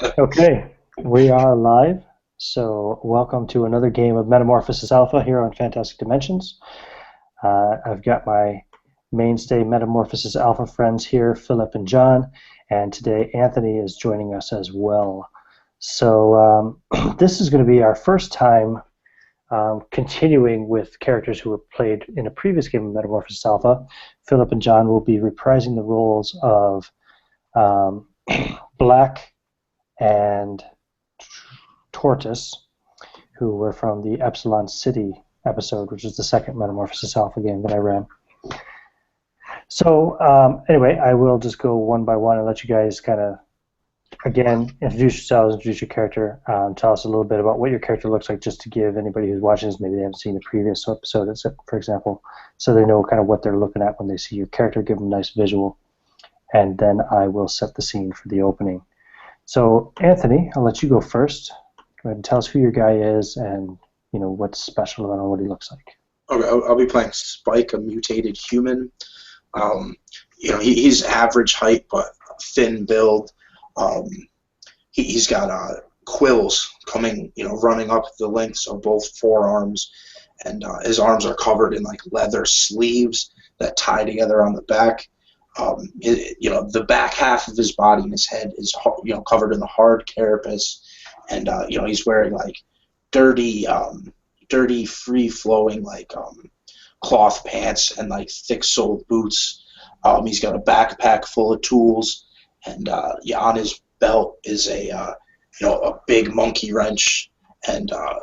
Okay, we are live. So, welcome to another game of Metamorphosis Alpha here on Fantastic Dimensions. I've got my mainstay Metamorphosis Alpha friends here, Philip and John, and today Anthony is joining us as well. So, this is going to be our first time continuing with characters who were played in a previous game of Metamorphosis Alpha. Philip and John will be reprising the roles of Black and Tortoise, who were from the Epsilon City episode, which is the second Metamorphosis Alpha game that I ran. So anyway, I will just go one by one and let you guys kind of, again, introduce yourselves, introduce your character, tell us a little bit about what your character looks like, just to give anybody who's watching this, maybe they haven't seen the previous episode, for example, so they know kind of what they're looking at when they see your character, give them a nice visual, and then I will set the scene for the opening. So, Anthony, I'll let you go first. Go ahead and tell us who your guy is and, what's special about him and what he looks like. Okay, I'll be playing Spike, a mutated human. He's average height but thin build. He's got quills coming, running up the lengths of both forearms, and his arms are covered in like leather sleeves that tie together on the back. The back half of his body and his head is, covered in the hard carapace, and he's wearing like dirty, free-flowing like cloth pants and like thick-soled boots. He's got a backpack full of tools, and on his belt is a big monkey wrench and a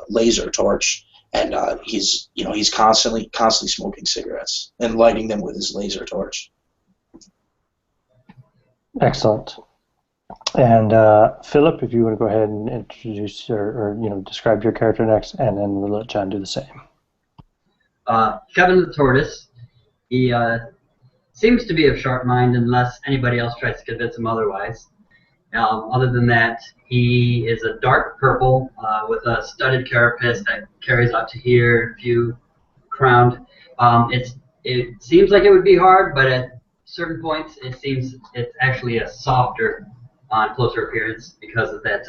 laser torch. And he's constantly smoking cigarettes and lighting them with his laser torch. Excellent. And Philip, if you want to go ahead and introduce or describe your character next, and then we'll let John do the same. Kevin the Tortoise. He seems to be of sharp mind unless anybody else tries to convince him otherwise. Other than that, he is a dark purple with a studded carapace that carries out to here, a few crowned. It seems like it would be hard, but at certain points it seems it's actually a softer on closer appearance because of that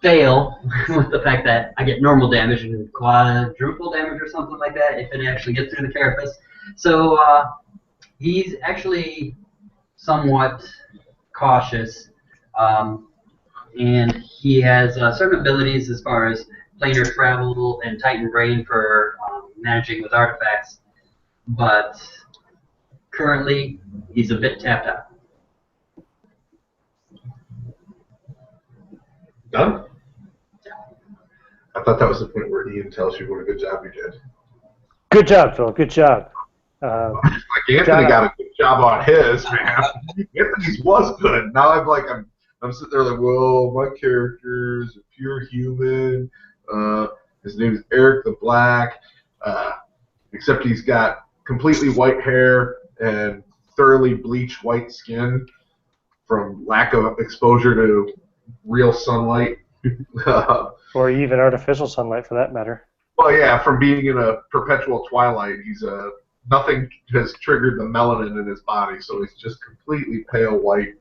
fail with the fact that I get normal damage and quadruple damage or something like that if it actually gets through the carapace. So he's actually somewhat cautious, and he has certain abilities as far as planar travel and Titan Brain for managing with artifacts, but currently he's a bit tapped out. Done? I thought that was the point where Ian tells you what a good job you did. Good job, Phil. Good job. Like Anthony got a good job on his, man. Anthony's was good. Now I'm sitting there like, well, my character is a pure human. His name is Eric the Black. Except he's got completely white hair and thoroughly bleached white skin from lack of exposure to real sunlight. Or even artificial sunlight, for that matter. Well, yeah, from being in a perpetual twilight, nothing has triggered the melanin in his body, so he's just completely pale white.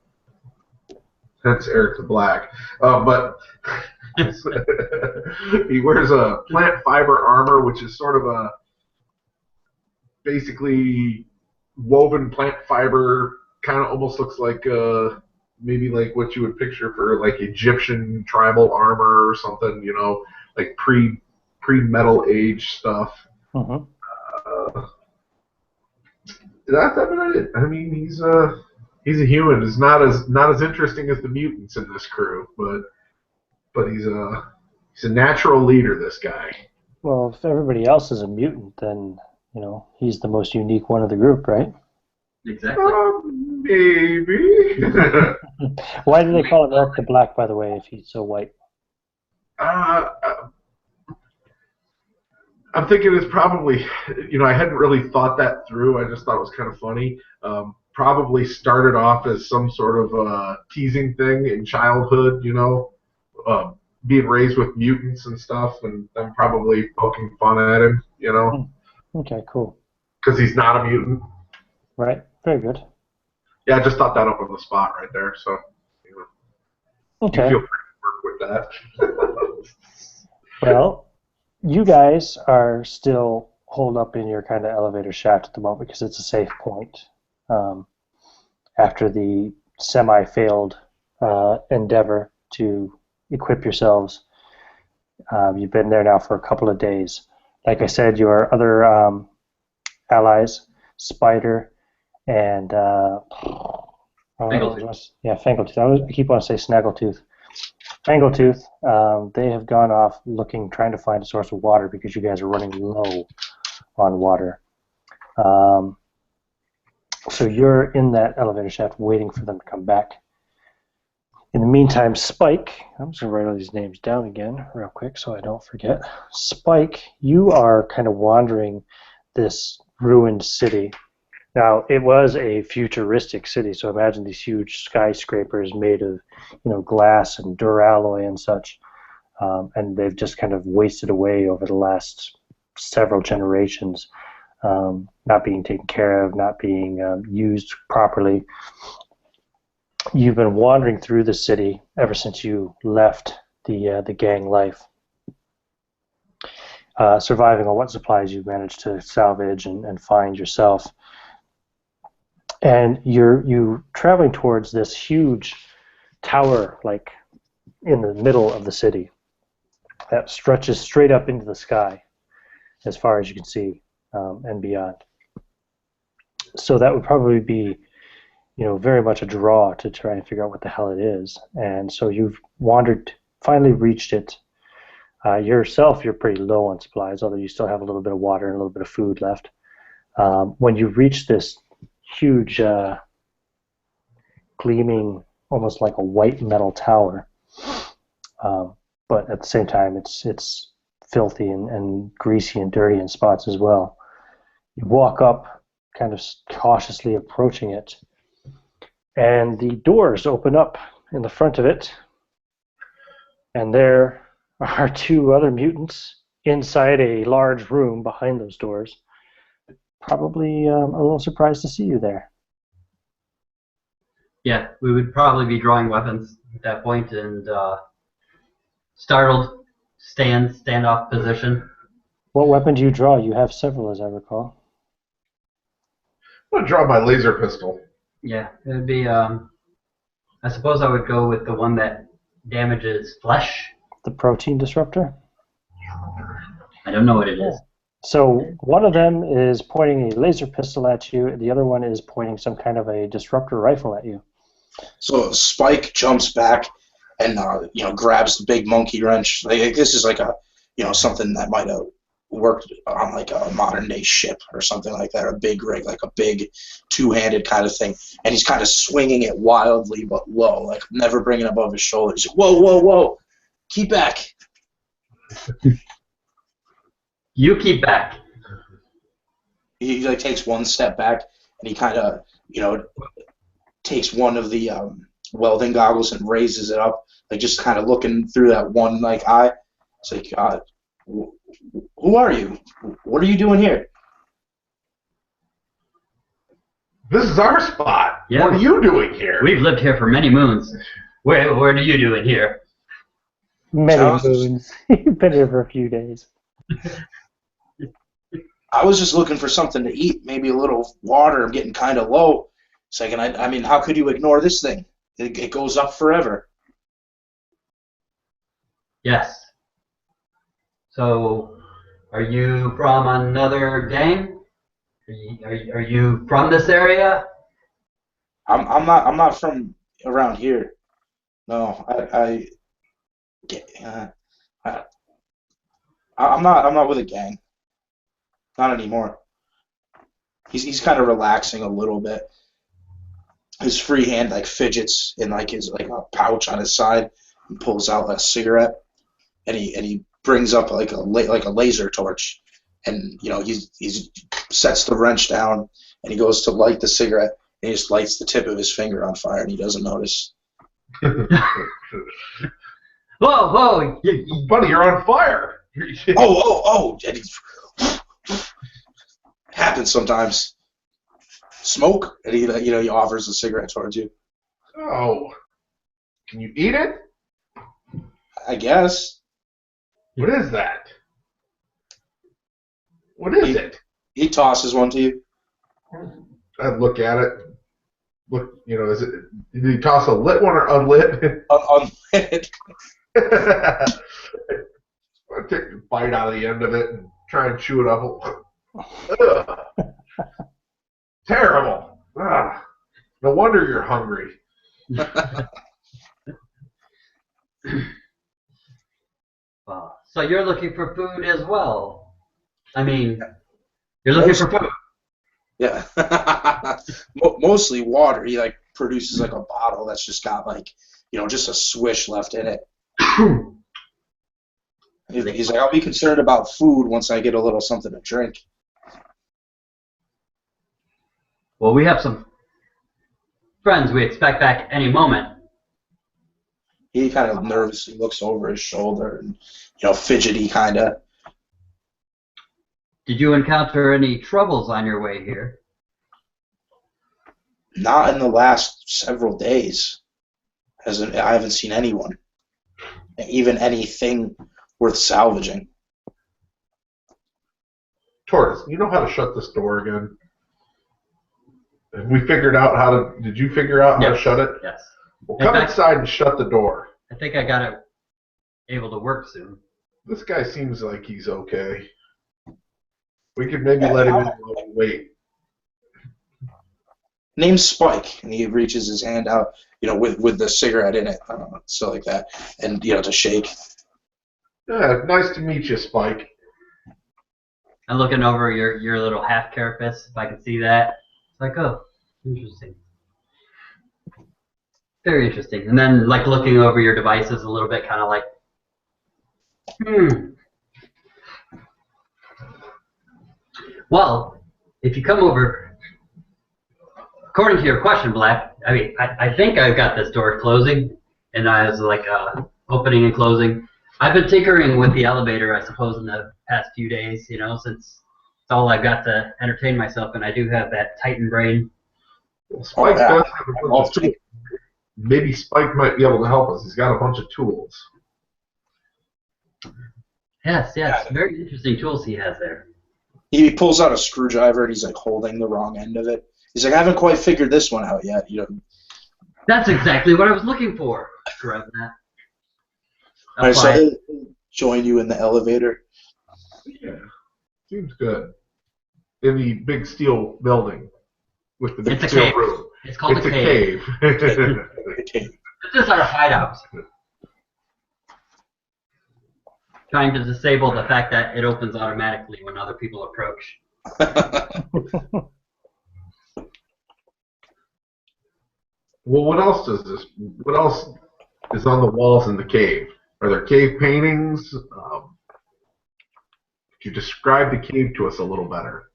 Hence Eric the Black. But he wears a plant fiber armor, which is sort of a basically woven plant fiber, kind of almost looks like maybe like what you would picture for like Egyptian tribal armor or something, like pre-metal age stuff. Uh-huh. That's about it. I mean, he's a human. He's not as interesting as the mutants in this crew, but he's a natural leader. This guy. Well, if everybody else is a mutant, then he's the most unique one of the group, right? Exactly. Maybe. Why do they call him Eric the Black, by the way, if he's so white? I'm thinking it's probably, I hadn't really thought that through. I just thought it was kind of funny. Probably started off as some sort of teasing thing in childhood, being raised with mutants and stuff, and them probably poking fun at him, Okay, cool. Because he's not a mutant. Right, very good. Yeah, I just thought that up on the spot right there. So Okay. you feel free to work with that. Well, you guys are still holed up in your kind of elevator shaft at the moment because it's a safe point. After the semi-failed endeavor to equip yourselves, you've been there now for a couple of days. Like I said, your other allies, Spider and Fangletooth. Yeah, Fangletooth. I keep wanting to say Snaggletooth. Fangletooth, they have gone off trying to find a source of water because you guys are running low on water. So you're in that elevator shaft waiting for them to come back. In the meantime, Spike, I'm just going to write all these names down again real quick so I don't forget. Spike, you are kind of wandering this ruined city. Now, it was a futuristic city, so imagine these huge skyscrapers made of, glass and duralloy and such, and they've just kind of wasted away over the last several generations, not being taken care of, not being used properly. You've been wandering through the city ever since you left the gang life, surviving on what supplies you've managed to salvage and find yourself. And you're traveling towards this huge tower, like in the middle of the city, that stretches straight up into the sky, as far as you can see, and beyond. So that would probably be, very much a draw to try and figure out what the hell it is. And so you've wandered, finally reached it. Yourself, you're pretty low on supplies, although you still have a little bit of water and a little bit of food left. When you reach this huge, gleaming, almost like a white metal tower, but at the same time, it's filthy and greasy and dirty in spots as well. You walk up, kind of cautiously approaching it, and the doors open up in the front of it, and there are two other mutants inside a large room behind those doors. Probably a little surprised to see you there. Yeah, we would probably be drawing weapons at that point and startled, standoff position. What weapon do you draw? You have several, as I recall. I'm going to draw my laser pistol. Yeah, it would be, I suppose I would go with the one that damages flesh. The protein disruptor? I don't know what it is. So one of them is pointing a laser pistol at you, the other one is pointing some kind of a disruptor rifle at you. So Spike jumps back and grabs the big monkey wrench. Like, this is like a something that might have worked on like a modern day ship or something like that, or a big rig, like a big two-handed kind of thing. And he's kind of swinging it wildly but low, like never bringing it above his shoulder. He's like, whoa, whoa, whoa, keep back. You keep back. He like takes one step back and he kind of takes one of the welding goggles and raises it up, like just kind of looking through that one like eye. It's like, who are you? What are you doing here? This is our spot. Yeah. What are you doing here? We've lived here for many moons. What are you doing here? Many moons. You've been here for a few days. I was just looking for something to eat, maybe a little water. I'm getting kind of low. It's like, I mean, how could you ignore this thing? It goes up forever. Yes. So, are you from another gang? Are you from this area? I'm not from around here. No, I'm not with a gang. Not anymore. He's kind of relaxing a little bit. His free hand like fidgets in like his like a pouch on his side and pulls out a cigarette, and he brings up like a laser torch, and he sets the wrench down and he goes to light the cigarette and he just lights the tip of his finger on fire and he doesn't notice. Whoa! Buddy, you're on fire. oh! And happens sometimes. smoke, and he offers a cigarette towards you. Oh, can you eat it? I guess. What is that? What is it? He tosses one to you. I'd look at it. Look, is it? Did he toss a lit one or unlit? Unlit. I take a bite out of the end of it and try and chew it up. Ugh. Terrible. Ugh. No wonder you're hungry. So you're looking for food as well. I mean, you're looking for food. Yeah. Mostly water. He produces a bottle that's just got just a swish left in it. He's like, I'll be concerned about food once I get a little something to drink. Well, we have some friends we expect back any moment. He kind of nervously looks over his shoulder and, fidgety kind of. Did you encounter any troubles on your way here? Not in the last several days. I haven't seen anyone. Even anything worth salvaging. Tortoise, you know how to shut this door again? Have we figured out how to... Did you figure out how to shut it? Yes. Well, come inside and shut the door. I think I got it able to work soon. This guy seems like he's okay. We could maybe let him in while we wait. Name's Spike, and he reaches his hand out, with the cigarette in it, so like that, and to shake. Yeah, nice to meet you, Spike. I'm looking over your little half carapace, if I can see that. It's like, oh, interesting. Very interesting. And then, looking over your devices a little bit, kind of like, Well, if you come over, according to your question, Black, I think I've got this door closing, and I was opening and closing. I've been tinkering with the elevator, I suppose, in the past few days, since it's all I've got to entertain myself, and I do have that Titan brain. Well, Spike does have a bunch of tools. Maybe Spike might be able to help us. He's got a bunch of tools. Yes, very interesting tools he has there. He pulls out a screwdriver, and he's holding the wrong end of it. He's like, I haven't quite figured this one out yet. That's exactly what I was looking for. Grab that. All right, so he'll join you in the elevator. Yeah, seems good. In the big steel building with the big steel roof. It's called a cave. Okay. This is our hideout. Trying to disable the fact that it opens automatically when other people approach. Well, what else does this? What else is on the walls in the cave? Are there cave paintings? Could you describe the cave to us a little better?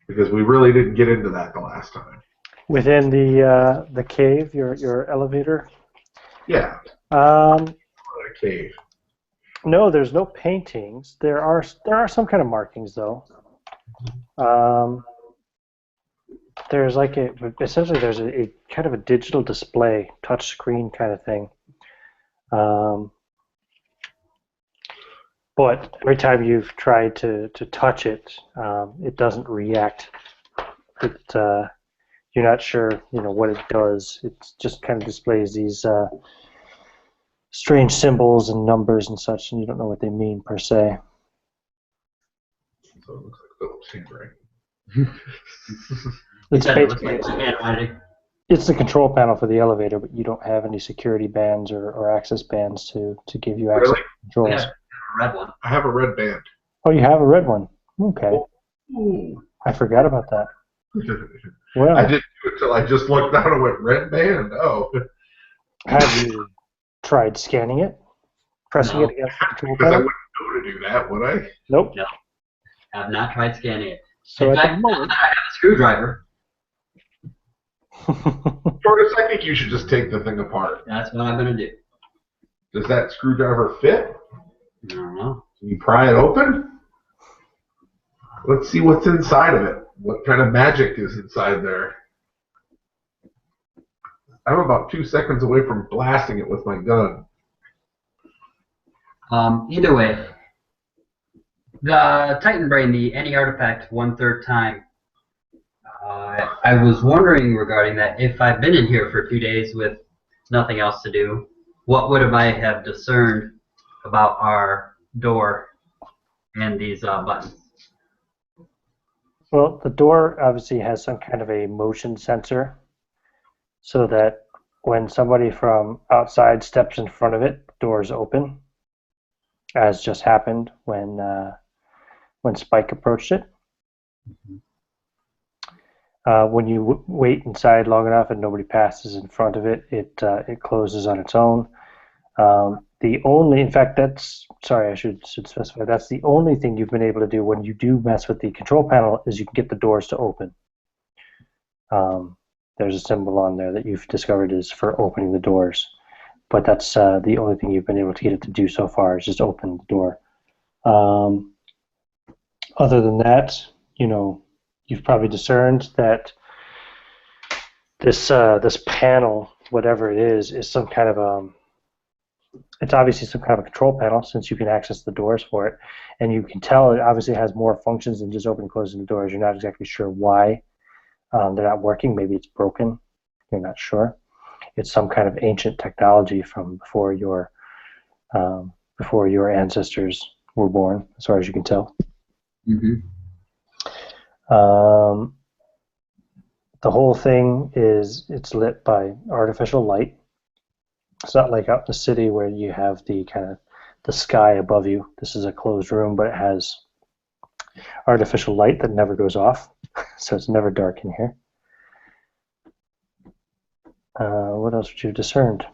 Because we really didn't get into that the last time. Within the cave, your elevator. Yeah. A cave. No, there's no paintings. There are some kind of markings though. There's essentially there's a kind of a digital display, touch screen kind of thing. But every time you've tried to touch it, it doesn't react. You're not sure, what it does. It just kind of displays these strange symbols and numbers and such, and you don't know what they mean per se. So it looks like Philip's handwriting. It's the control panel for the elevator, but you don't have any security bands or access bands to give you access to controls. Yeah, a red one. I have a red band. Oh, you have a red one. Okay. Ooh. I forgot about that. Well, I didn't do it until I just looked down and went, red band? Oh. Have you tried scanning it? Pressing it against the control Because I panel? wouldn't know to do that, would I? Nope. No. I have not tried scanning it. So In at fact, the now moment... that I have a screwdriver. Tortoise, I think you should just take the thing apart. That's what I'm going to do. Does that screwdriver fit? I don't know. Can you pry it open? Let's see what's inside of it. What kind of magic is inside there? I'm about 2 seconds away from blasting it with my gun. Either way, the Titan Brain, the any artifact 1/3 time. I was wondering regarding that. If I've been in here for 2 days with nothing else to do, what would I have discerned about our door and these buttons? Well, the door obviously has some kind of a motion sensor, so that when somebody from outside steps in front of it, the doors open, as just happened when Spike approached it. When you wait inside long enough and nobody passes in front of it, it closes on its own. In fact, sorry, I should specify, that's the only thing you've been able to do when you do mess with the control panel is you can get the doors to open. There's a symbol on there that you've discovered is for opening the doors, but that's the only thing you've been able to get it to do so far is just open the door. Other than that, you've probably discerned that this panel, whatever it is some kind of it's obviously some kind of a control panel since you can access the doors for it, and you can tell it obviously has more functions than just opening and closing the doors. You're not exactly sure why they're not working. Maybe it's broken. You're not sure. It's some kind of ancient technology from before your ancestors were born, as far as you can tell. Mm-hmm. The whole thing it's lit by artificial light. It's not like out in the city where you have the kind of the sky above you. This is a closed room, but it has artificial light that never goes off, so it's never dark in here. What else would you have discerned?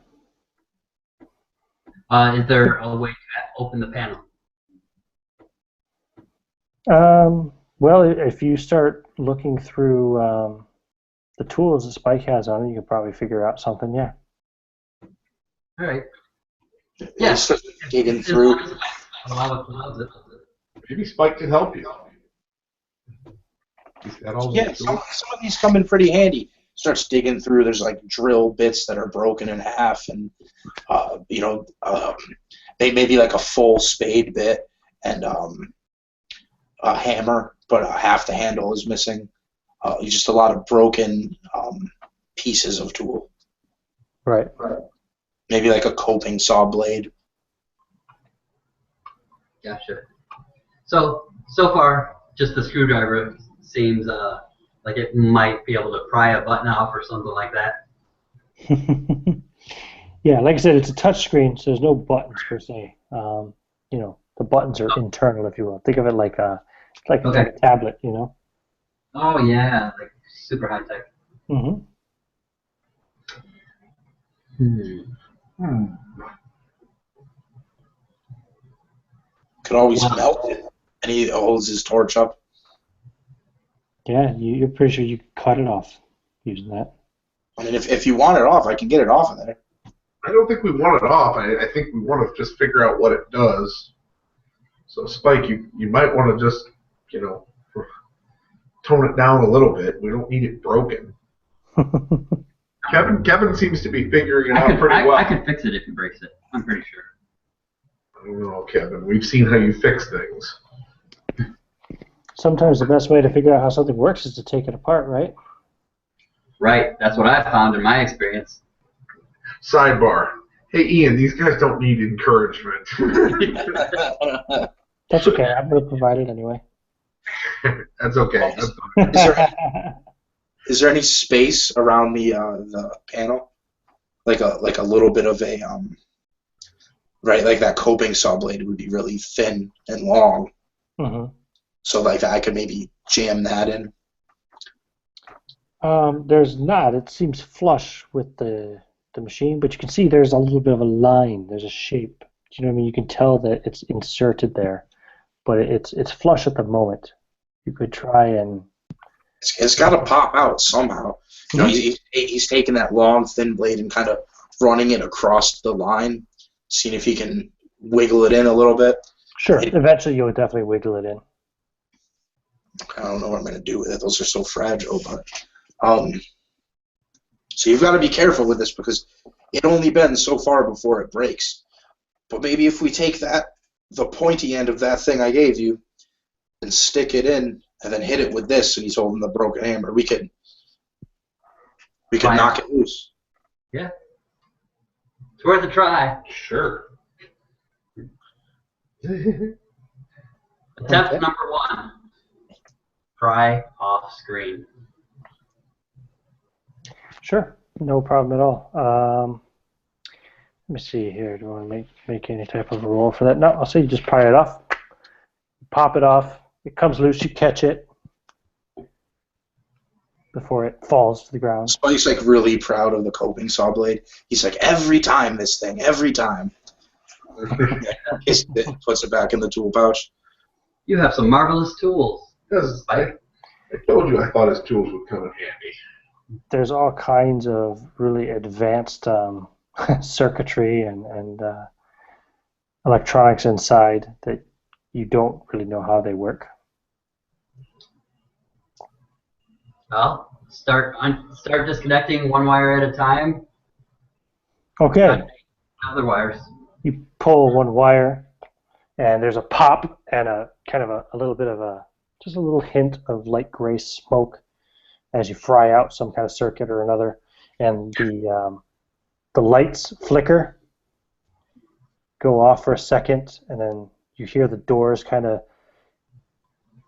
Is there a way to open the panel? Well, if you start looking through the tools that Spike has on it, you can probably figure out something, yeah. All right. Yeah, start digging through. Maybe Spike can help you. He's got all Yeah, some of these come in pretty handy. Starts digging through. There's like drill bits that are broken in half, and maybe like a full spade bit and a hammer, but half the handle is missing. Just a lot of broken pieces of tool. Right. Maybe like a coping saw blade. Gotcha. So far, just the screwdriver seems like it might be able to pry a button off or something like that. Yeah, like I said, it's a touch screen, so there's no buttons per se. The buttons are internal, if you will. Think of it like a tablet, Oh yeah, like super high tech. Mm-hmm. Could always melt it. And he holds his torch up. Yeah, you're pretty sure you could cut it off using that. I mean, if you want it off, I can get it off of there. I don't think we want it off. I think we want to just figure out what it does. So, Spike, you might want to just, tone it down a little bit. We don't need it broken. Kevin seems to be figuring it out pretty well. I could fix it if he breaks it. I'm pretty sure. I don't know, Kevin. We've seen how you fix things. Sometimes the best way to figure out how something works is to take it apart, right? Right. That's what I found in my experience. Sidebar. Hey, Ian, these guys don't need encouragement. That's okay. I'm going to provide it anyway. That's okay. Is there any space around the panel, like a little bit of a right, like that coping saw blade would be really thin and long. Mm-hmm. So like I could maybe jam that in. There's not. It seems flush with the machine, but you can see there's a little bit of a line. There's a shape. Do you know what I mean? You can tell that it's inserted there, but it's flush at the moment. You could try and. It's got to pop out somehow. He's taking that long, thin blade and kind of running it across the line, seeing if he can wiggle it in a little bit. Sure. Eventually, you'll definitely wiggle it in. I don't know what I'm going to do with it. Those are so fragile. But so you've got to be careful with this because it only bends so far before it breaks. But maybe if we take the pointy end of that thing I gave you, and stick it in, and then hit it with this, and he's holding the broken hammer, we could knock it loose. Yeah. It's worth a try. Sure. Attempt number 1. Pry off screen. Sure, no problem at all. Let me see here. Do I want to make any type of a roll for that? No, I'll say you just pry it off. Pop it off. It comes loose. You catch it before it falls to the ground. Spike's like really proud of the coping saw blade. He's like, every time. It puts it back in the tool pouch. You have some marvelous tools. I told you I thought his tools would come in handy. There's all kinds of really advanced circuitry and electronics inside that you don't really know how they work. Well, start disconnecting one wire at a time. Okay. Other wires. You pull one wire, and there's a pop and a kind of a little bit of just a little hint of light gray smoke as you fry out some kind of circuit or another, and the lights flicker, go off for a second, and then you hear the doors kind of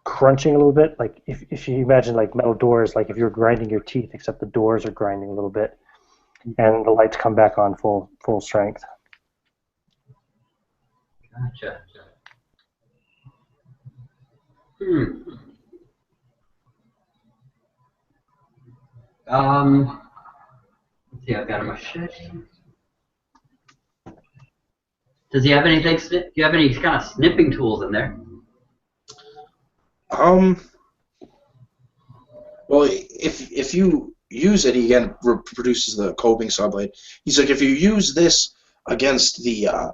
crunching a little bit, like if you imagine like metal doors, like if you're grinding your teeth, except the doors are grinding a little bit, and the lights come back on full strength. Gotcha. Let's see, I've got a machine. Does he have anything? Do you have any kind of snipping tools in there? Well, if you use it, he again reproduces the coping saw blade. He's like, if you use this against the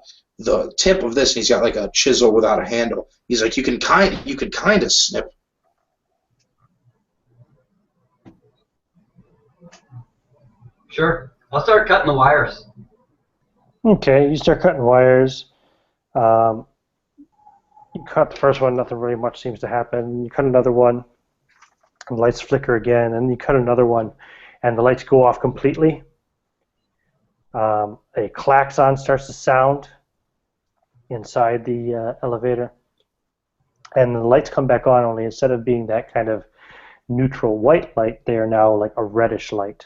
tip of this, and he's got like a chisel without a handle. He's like, you could kind of snip. Sure. I'll start cutting the wires. Okay, you start cutting wires. You cut the first one, nothing really much seems to happen. You cut another one, and the lights flicker again, and you cut another one, and the lights go off completely. A klaxon starts to sound inside the elevator, and the lights come back on, only instead of being that kind of neutral white light, they are now like a reddish light.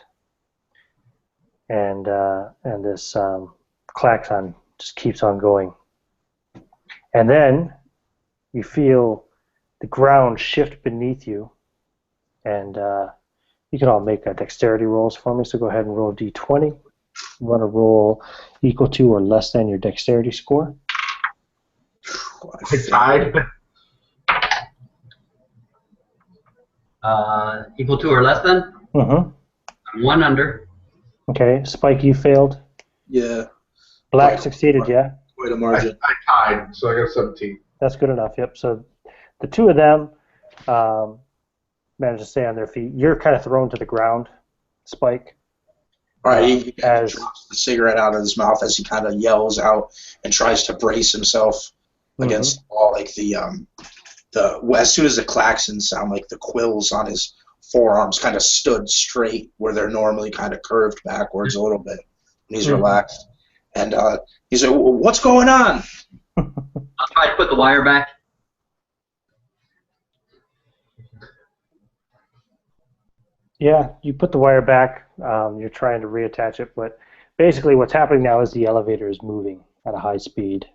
And this klaxon just keeps on going. And then you feel the ground shift beneath you, and you can all make dexterity rolls for me, so go ahead and roll a d20. You want to roll equal to or less than your dexterity score. I tied. Equal to or less than? Mm-hmm. I'm 1 under. Okay, Spike, you failed. Yeah. Black succeeded, yeah? Quite a margin. I tied, so I got 17. That's good enough, yep. So the two of them managed to stay on their feet. You're kind of thrown to the ground, Spike. All right, he drops the cigarette out of his mouth as he kind of yells out and tries to brace himself against all like as soon as the klaxons sound, like the quills on his forearms kind of stood straight where they're normally kind of curved backwards a little bit. And he's relaxed. And he's like, what's going on? I'll try to put the wire back. Yeah, you put the wire back. You're trying to reattach it, but basically what's happening now is the elevator is moving at a high speed.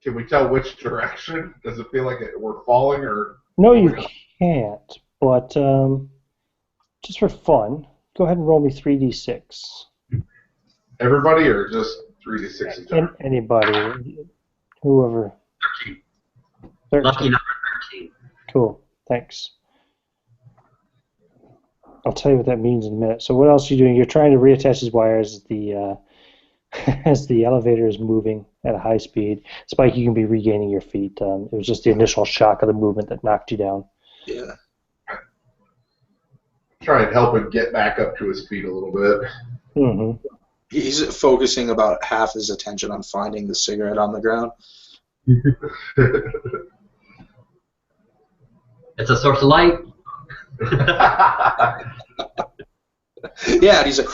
Can we tell which direction? Does it feel like we're falling, or? No, you can't, but just for fun, go ahead and roll me 3d6. Everybody, or just 3d6 each other? Anybody, whoever. 13. 13. Lucky number 13. Cool, thanks. I'll tell you what that means in a minute. So what else are you doing? You're trying to reattach his wires. The as the elevator is moving at a high speed. Spike, you can be regaining your feet. It was just the initial shock of the movement that knocked you down. Yeah. Try and help him get back up to his feet a little bit. Mm-hmm. He's focusing about half his attention on finding the cigarette on the ground. It's a source of light. Yeah, and he's like,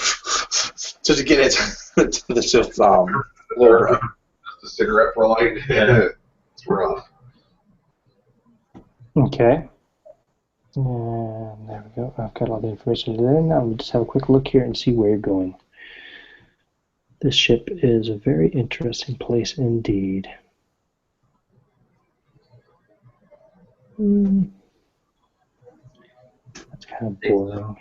to get it to the just Just a cigarette for light. Yeah. It's rough. Okay. And there we go. I've got all the information there. Now we'll just have a quick look here and see where you're going. This ship is a very interesting place indeed. That's kind of boring.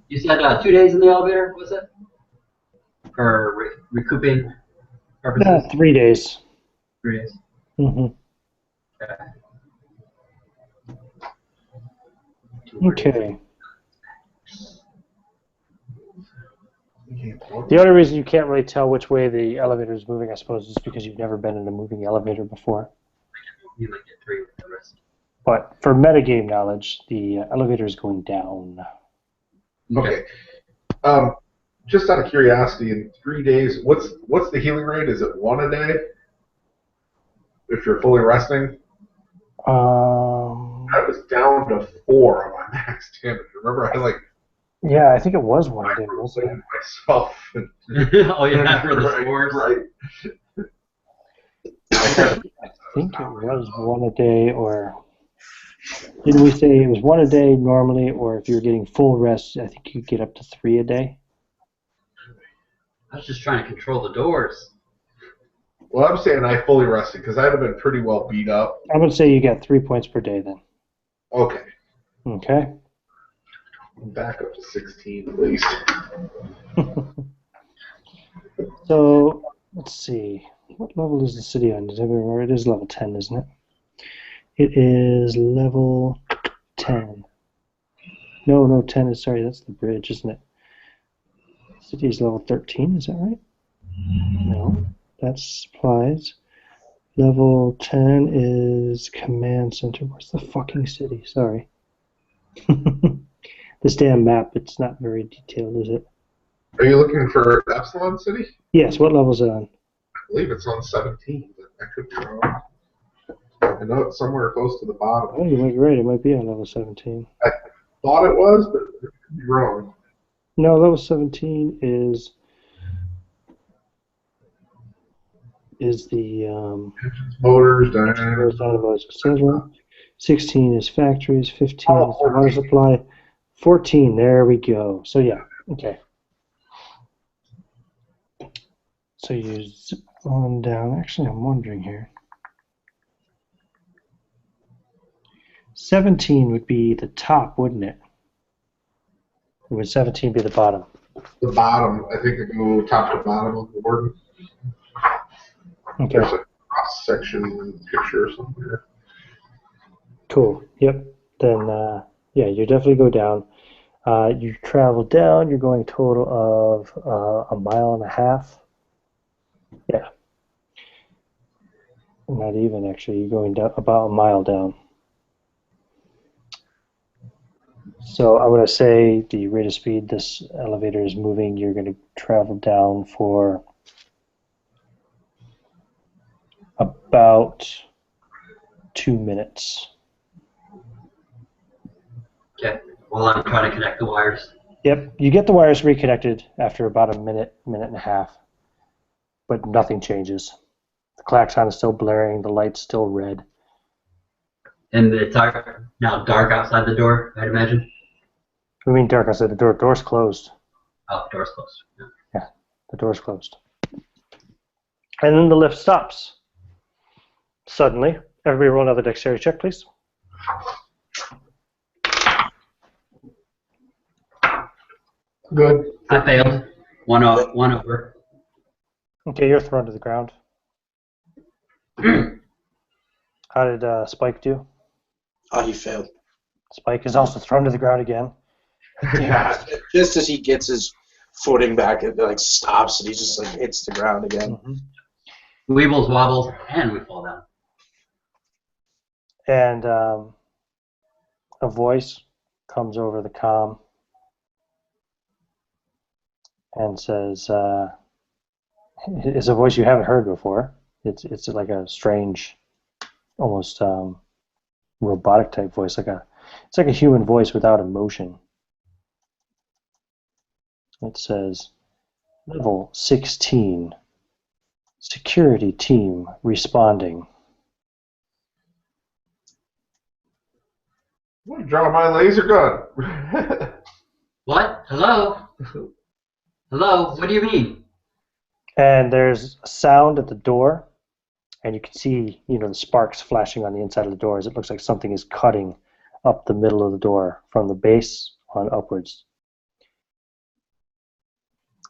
You said 2 days in the elevator, was it? For recouping purposes? 3 days. 3 days. Mm-hmm. Okay. The only reason you can't really tell which way the elevator is moving, I suppose, is because you've never been in a moving elevator before. You might get 3 with the rest. But for metagame knowledge, the elevator is going down. Okay. Just out of curiosity, in 3 days, what's the healing rate? Is it 1 a day? If you're fully resting? I was down to 4 on my max damage. Remember, I yeah, I think it was 1 day, wasn't it? myself. Oh, yeah, for the scores. Right. I think it was 1 a day, or didn't we say it was 1 a day normally, or if you're getting full rest, I think you get up to 3 a day? I was just trying to control the doors. Well, I'm saying I fully rested because I'd have been pretty well beat up. I would say you got 3 points per day then. Okay. Okay. I'm back up to 16 at least. So, let's see. What level is the city on? Does everyone remember? It is level 10, isn't it? It is level 10. No, 10 is, sorry, that's the bridge, isn't it? City is level 13, is that right? No, that's supplies. Level 10 is command center. Where's the fucking city? Sorry. This damn map, it's not very detailed, is it? Are you looking for Epsilon City? Yes, what level is it on? I believe it's on 17, but I could be wrong. I know it's somewhere close to the bottom. Oh, you might be right. It might be on level 17. I thought it was, but I could be wrong. No, level 17 is the Motors, dynamics. dynamos, etc. 16 is factories. 15 is Oh, the water 14. supply. 14, there we go. So yeah, okay. So you zip on down. Actually, I'm wondering here. 17 would be the top, wouldn't it? Or would 17 be the bottom? The bottom, I think it go top to bottom of the Warden. Okay. There's a cross section picture or something. Cool. Yep. Then, yeah, you definitely go down. You travel down. You're going a total of 1.5 miles. Yeah. Not even, actually. You're going down about 1 mile down. So I'm going to say the rate of speed this elevator is moving, you're going to travel down for about 2 minutes. Okay. Well, I'm trying to connect the wires. Yep, you get the wires reconnected after about a minute, minute and a half, but nothing changes. The klaxon is still blaring, the light's still red. And it's now dark outside the door, I'd imagine. What do you mean dark outside the door? The door's closed. Oh, the door's closed. Yeah. Yeah, the door's closed. And then the lift stops. Suddenly, everybody roll another dexterity check, please. Good. I failed. One over. Okay, you're thrown to the ground. How did Spike do? Oh, he failed. Spike is also thrown to the ground again. Just as he gets his footing back. It like stops, and he just like hits the ground again. Mm-hmm. Weebles, wobbles, and we fall down. And a voice comes over the comm and says, it's a voice you haven't heard before. It's like a strange, almost robotic type voice, it's like a human voice without emotion. It says, level 16, security team responding. I'm gonna draw my laser gun. What? Hello? Hello? What do you mean? And there's a sound at the door, and you can see, the sparks flashing on the inside of the door as it looks like something is cutting up the middle of the door from the base on upwards.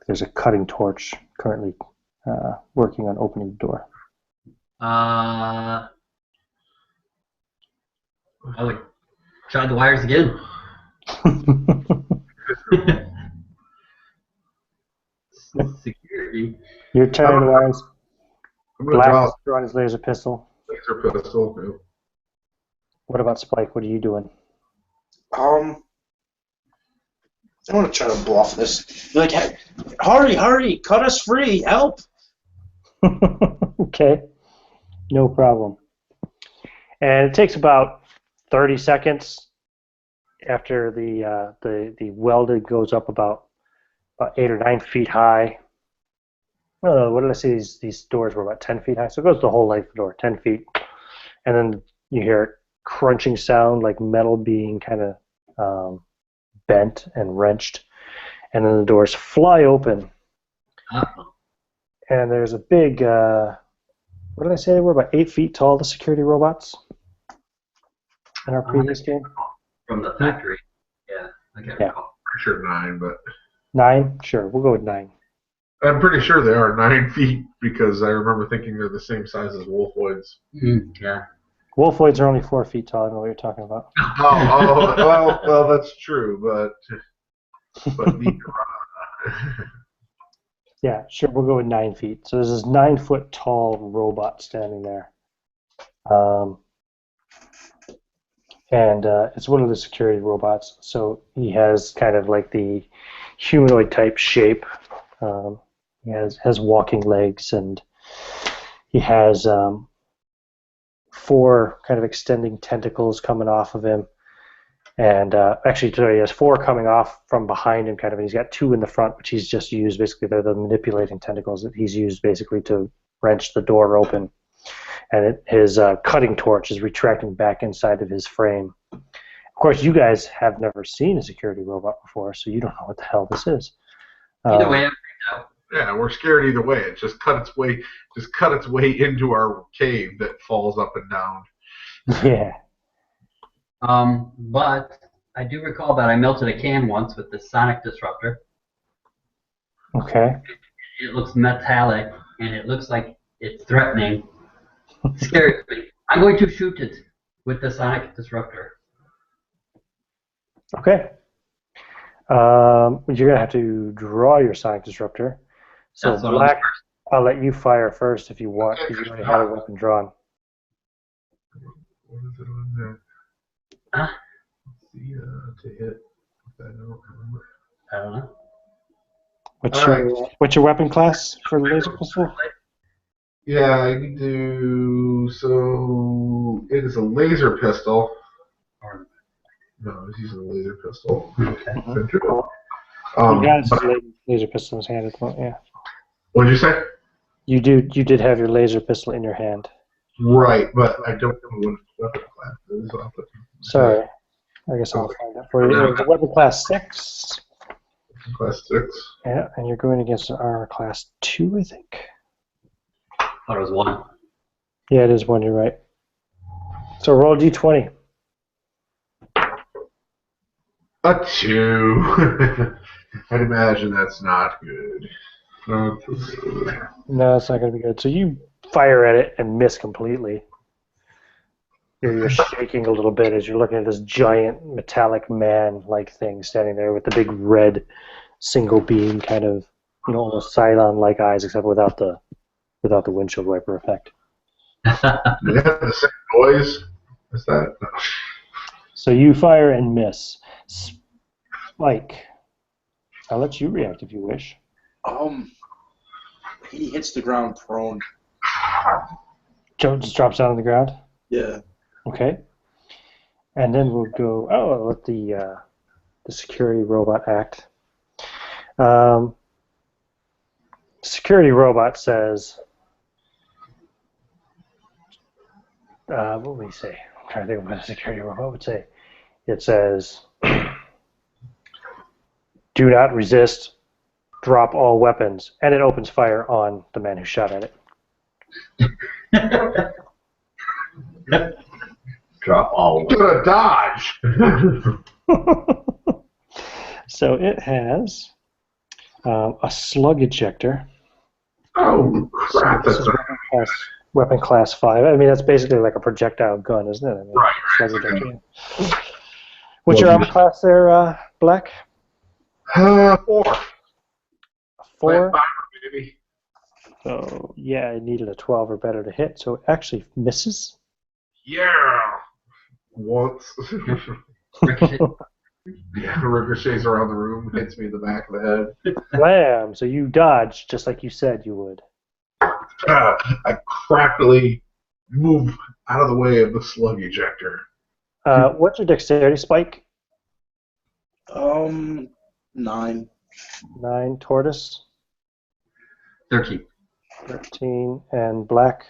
There's a cutting torch currently working on opening the door. I would try the wires again. Security. Your turn, Wise. I'm gonna Black draw is drawing his laser pistol. a laser pistol. What about Spike? What are you doing? I want to try to bluff this. Be like, hey, hurry, cut us free, help! Okay, no problem. And it takes about 30 seconds after the welding goes up about 8 or 9 feet high. What did I say? These doors were about 10 feet high, so it goes the whole length of the door, 10 feet. And then you hear a crunching sound like metal being kind of bent and wrenched. And then the doors fly open. Uh-oh. And there's a big, what did I say? We're about 8 feet tall, the security robots in our previous game. From the factory. Yeah. Okay. Yeah. Pretty sure 9, but 9? Sure, we'll go with 9. I'm pretty sure they are 9 feet because I remember thinking they're the same size as wolfoids. Yeah. Wolfoids are only 4 feet tall. I know what you're talking about. Well, that's true, but Yeah, sure, we'll go with 9 feet. So there's this 9-foot tall robot standing there. And it's one of the security robots. So he has kind of like the humanoid type shape. He has walking legs, and he has 4 kind of extending tentacles coming off of him. And actually, sorry, he has 4 coming off from behind him, kind of. And he's got 2 in the front, which he's just used. Basically, they're the manipulating tentacles that he's used basically to wrench the door open. And his cutting torch is retracting back inside of his frame. Of course, you guys have never seen a security robot before, so you don't know what the hell this is. Either way, I'm freaked out. yeah, we're scared either way. It just cut its way into our cave that falls up and down. Yeah. But I do recall that I melted a can once with the sonic disruptor. Okay. It looks metallic, and it looks like it's threatening. Scares me. I'm going to shoot it with the sonic disruptor. Okay. You're going to have to draw your sonic disruptor. So That's what I'll Black, do first. I'll let you fire first if you want, because you already had a weapon drawn. What is it on there? Huh? To hit. I don't remember. I don't know. What's your weapon class for the laser pistol? Yeah, I need to. So it is a laser pistol. No, he's using a laser pistol. Okay. Cool. He has his laser pistol in his hand at the moment, yeah. What did you say? You did have your laser pistol in your hand. Right, but I don't know what weapon class it is. Sorry. I guess I'll find that for you. It's a weapon class 6. Class 6. Yeah, and you're going against an armor class 2, I think. I thought it was 1. Yeah, it is 1, you're right. So roll D20. A 2. I'd imagine that's not good. No, it's not going to be good. So you fire at it and miss completely. You're shaking a little bit as you're looking at this giant metallic man-like thing standing there with the big red single beam kind of, almost Cylon-like eyes, except without the windshield wiper effect. They have the same noise. Is that? So you fire and miss. Spike, I'll let you react if you wish. He hits the ground prone. Joe just drops down on the ground? Yeah. Okay. And then we'll go, I'll let the security robot act. Security robot says, what would we say? I'm trying to think of what a security robot would say. It says, do not resist, drop all weapons, and it opens fire on the man who shot at it. Drop all. Gonna dodge. So it has a slug ejector. Oh crap! So this is weapon class 5. I mean, that's basically like a projectile gun, isn't it? I mean, Right. Slug ejector. What's your armor class there, Black? 4. 4. 5, maybe. So yeah, it needed a 12 or better to hit, so it actually misses. Yeah. Once. Ricochet. Yeah, ricochets around the room, hits me in the back of the head. Blam! So you dodge just like you said you would. I craftily move out of the way of the slug ejector. What's your dexterity, Spike? 9. 9. Tortoise? 13. 13. And Black?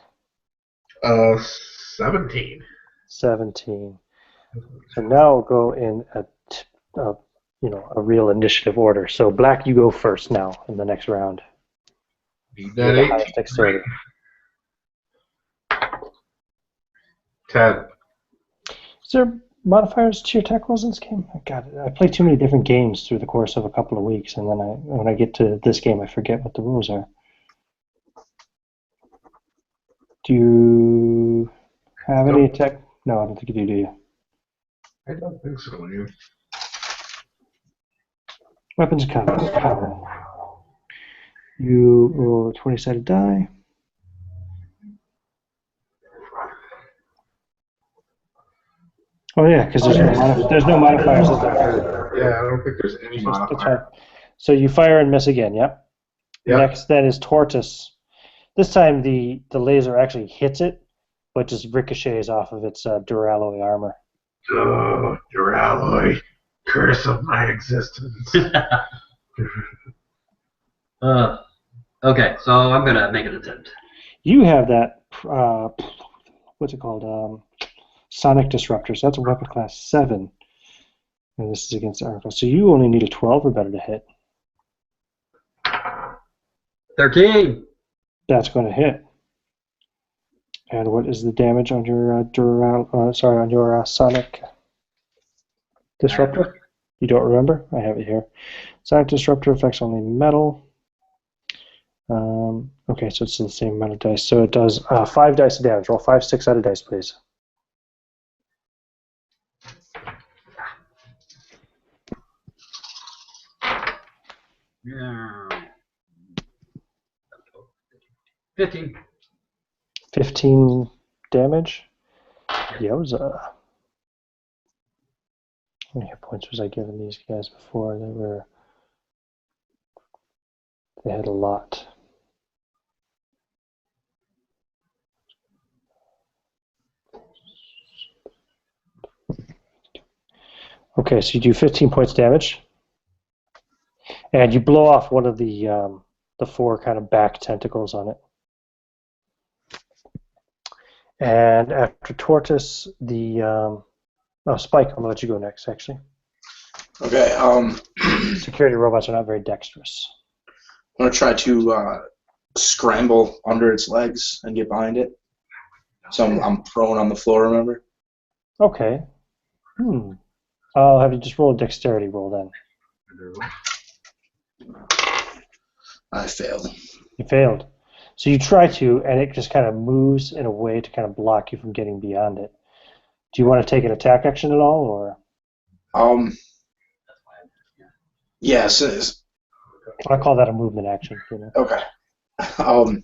17. 17. So now we'll go in a real initiative order. So Black, you go first now in the next round. Need You're that the highest 18. dexterity. 10. Is there modifiers to your attack rolls in this game? I play too many different games through the course of a couple of weeks, and then when I get to this game, I forget what the rules are. Do you have any attack? No, I don't think you do you? I don't think so, you. Weapons combat. You roll a 20-sided die. Oh yeah, because there's no modifiers. Yeah, I don't think there's any modifier. So you fire and miss again, yep? Yep. Next then is Tortoise. This time the laser actually hits it, but just ricochets off of its duralloy armor. Oh, Duralloy, curse of my existence. Okay, so I'm going to make an attempt. You have that, what's it called? Sonic Disruptor, so that's a weapon class 7. And this is against armor class. So you only need a 12 or better to hit. 13. That's going to hit. And what is the damage on your Sonic Disruptor? You don't remember? I have it here. Sonic Disruptor affects only metal. Okay, so it's the same amount of dice. So it does 5 dice of damage. Roll 5 6-sided dice, please. Yeah. 15. 15 damage. Yowza. How many hit points was I giving these guys before? They had a lot. Okay, so you do 15 points damage, and you blow off one of the 4 kind of back tentacles on it. And after Tortoise, Spike, I'm gonna let you go next. Actually, Okay. security robots are not very dexterous. I'm gonna try to scramble under its legs and get behind it. So I'm prone on the floor. Remember? Okay. I'll have you just roll a dexterity roll then. I failed. You failed. So you try to, and it just kind of moves in a way to kind of block you from getting beyond it. Do you want to take an attack action at all, or? Yes. I call that a movement action. You know? Okay. All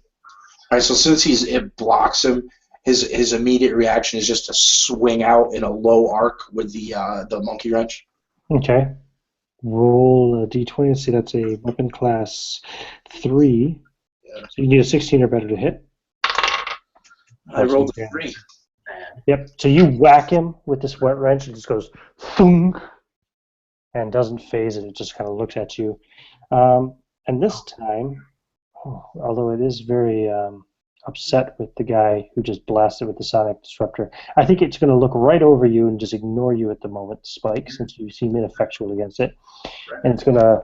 right. So since it blocks him, his immediate reaction is just to swing out in a low arc with the monkey wrench. Okay. Roll a d20 and see that's a weapon class 3. Yeah. So you need a 16 or better to hit. I rolled a 3. Yep. So you whack him with this wet wrench, it just goes thunk, and doesn't phase it. It just kind of looks at you. And this time, although it is very upset with the guy who just blasted with the sonic disruptor, I think it's going to look right over you and just ignore you at the moment, Spike, since you seem ineffectual against it. And it's going to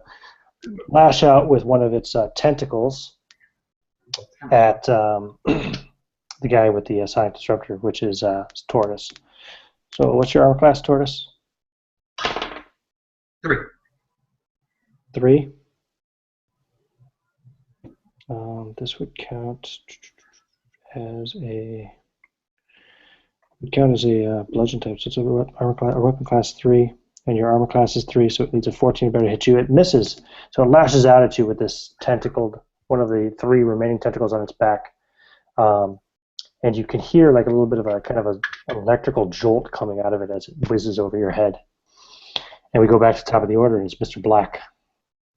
lash out with one of its tentacles at the guy with the sonic disruptor, which is Tortoise. So what's your armor class, Tortoise? 3. 3. This would count as a bludgeon type. So it's a weapon class 3, and your armor class is 3, so it needs a 14 or better to hit you. It misses, so it lashes out at you with this tentacled, one of the 3 remaining tentacles on its back. And you can hear like a little bit of a kind of an electrical jolt coming out of it as it whizzes over your head. And we go back to the top of the order, and it's Mr. Black.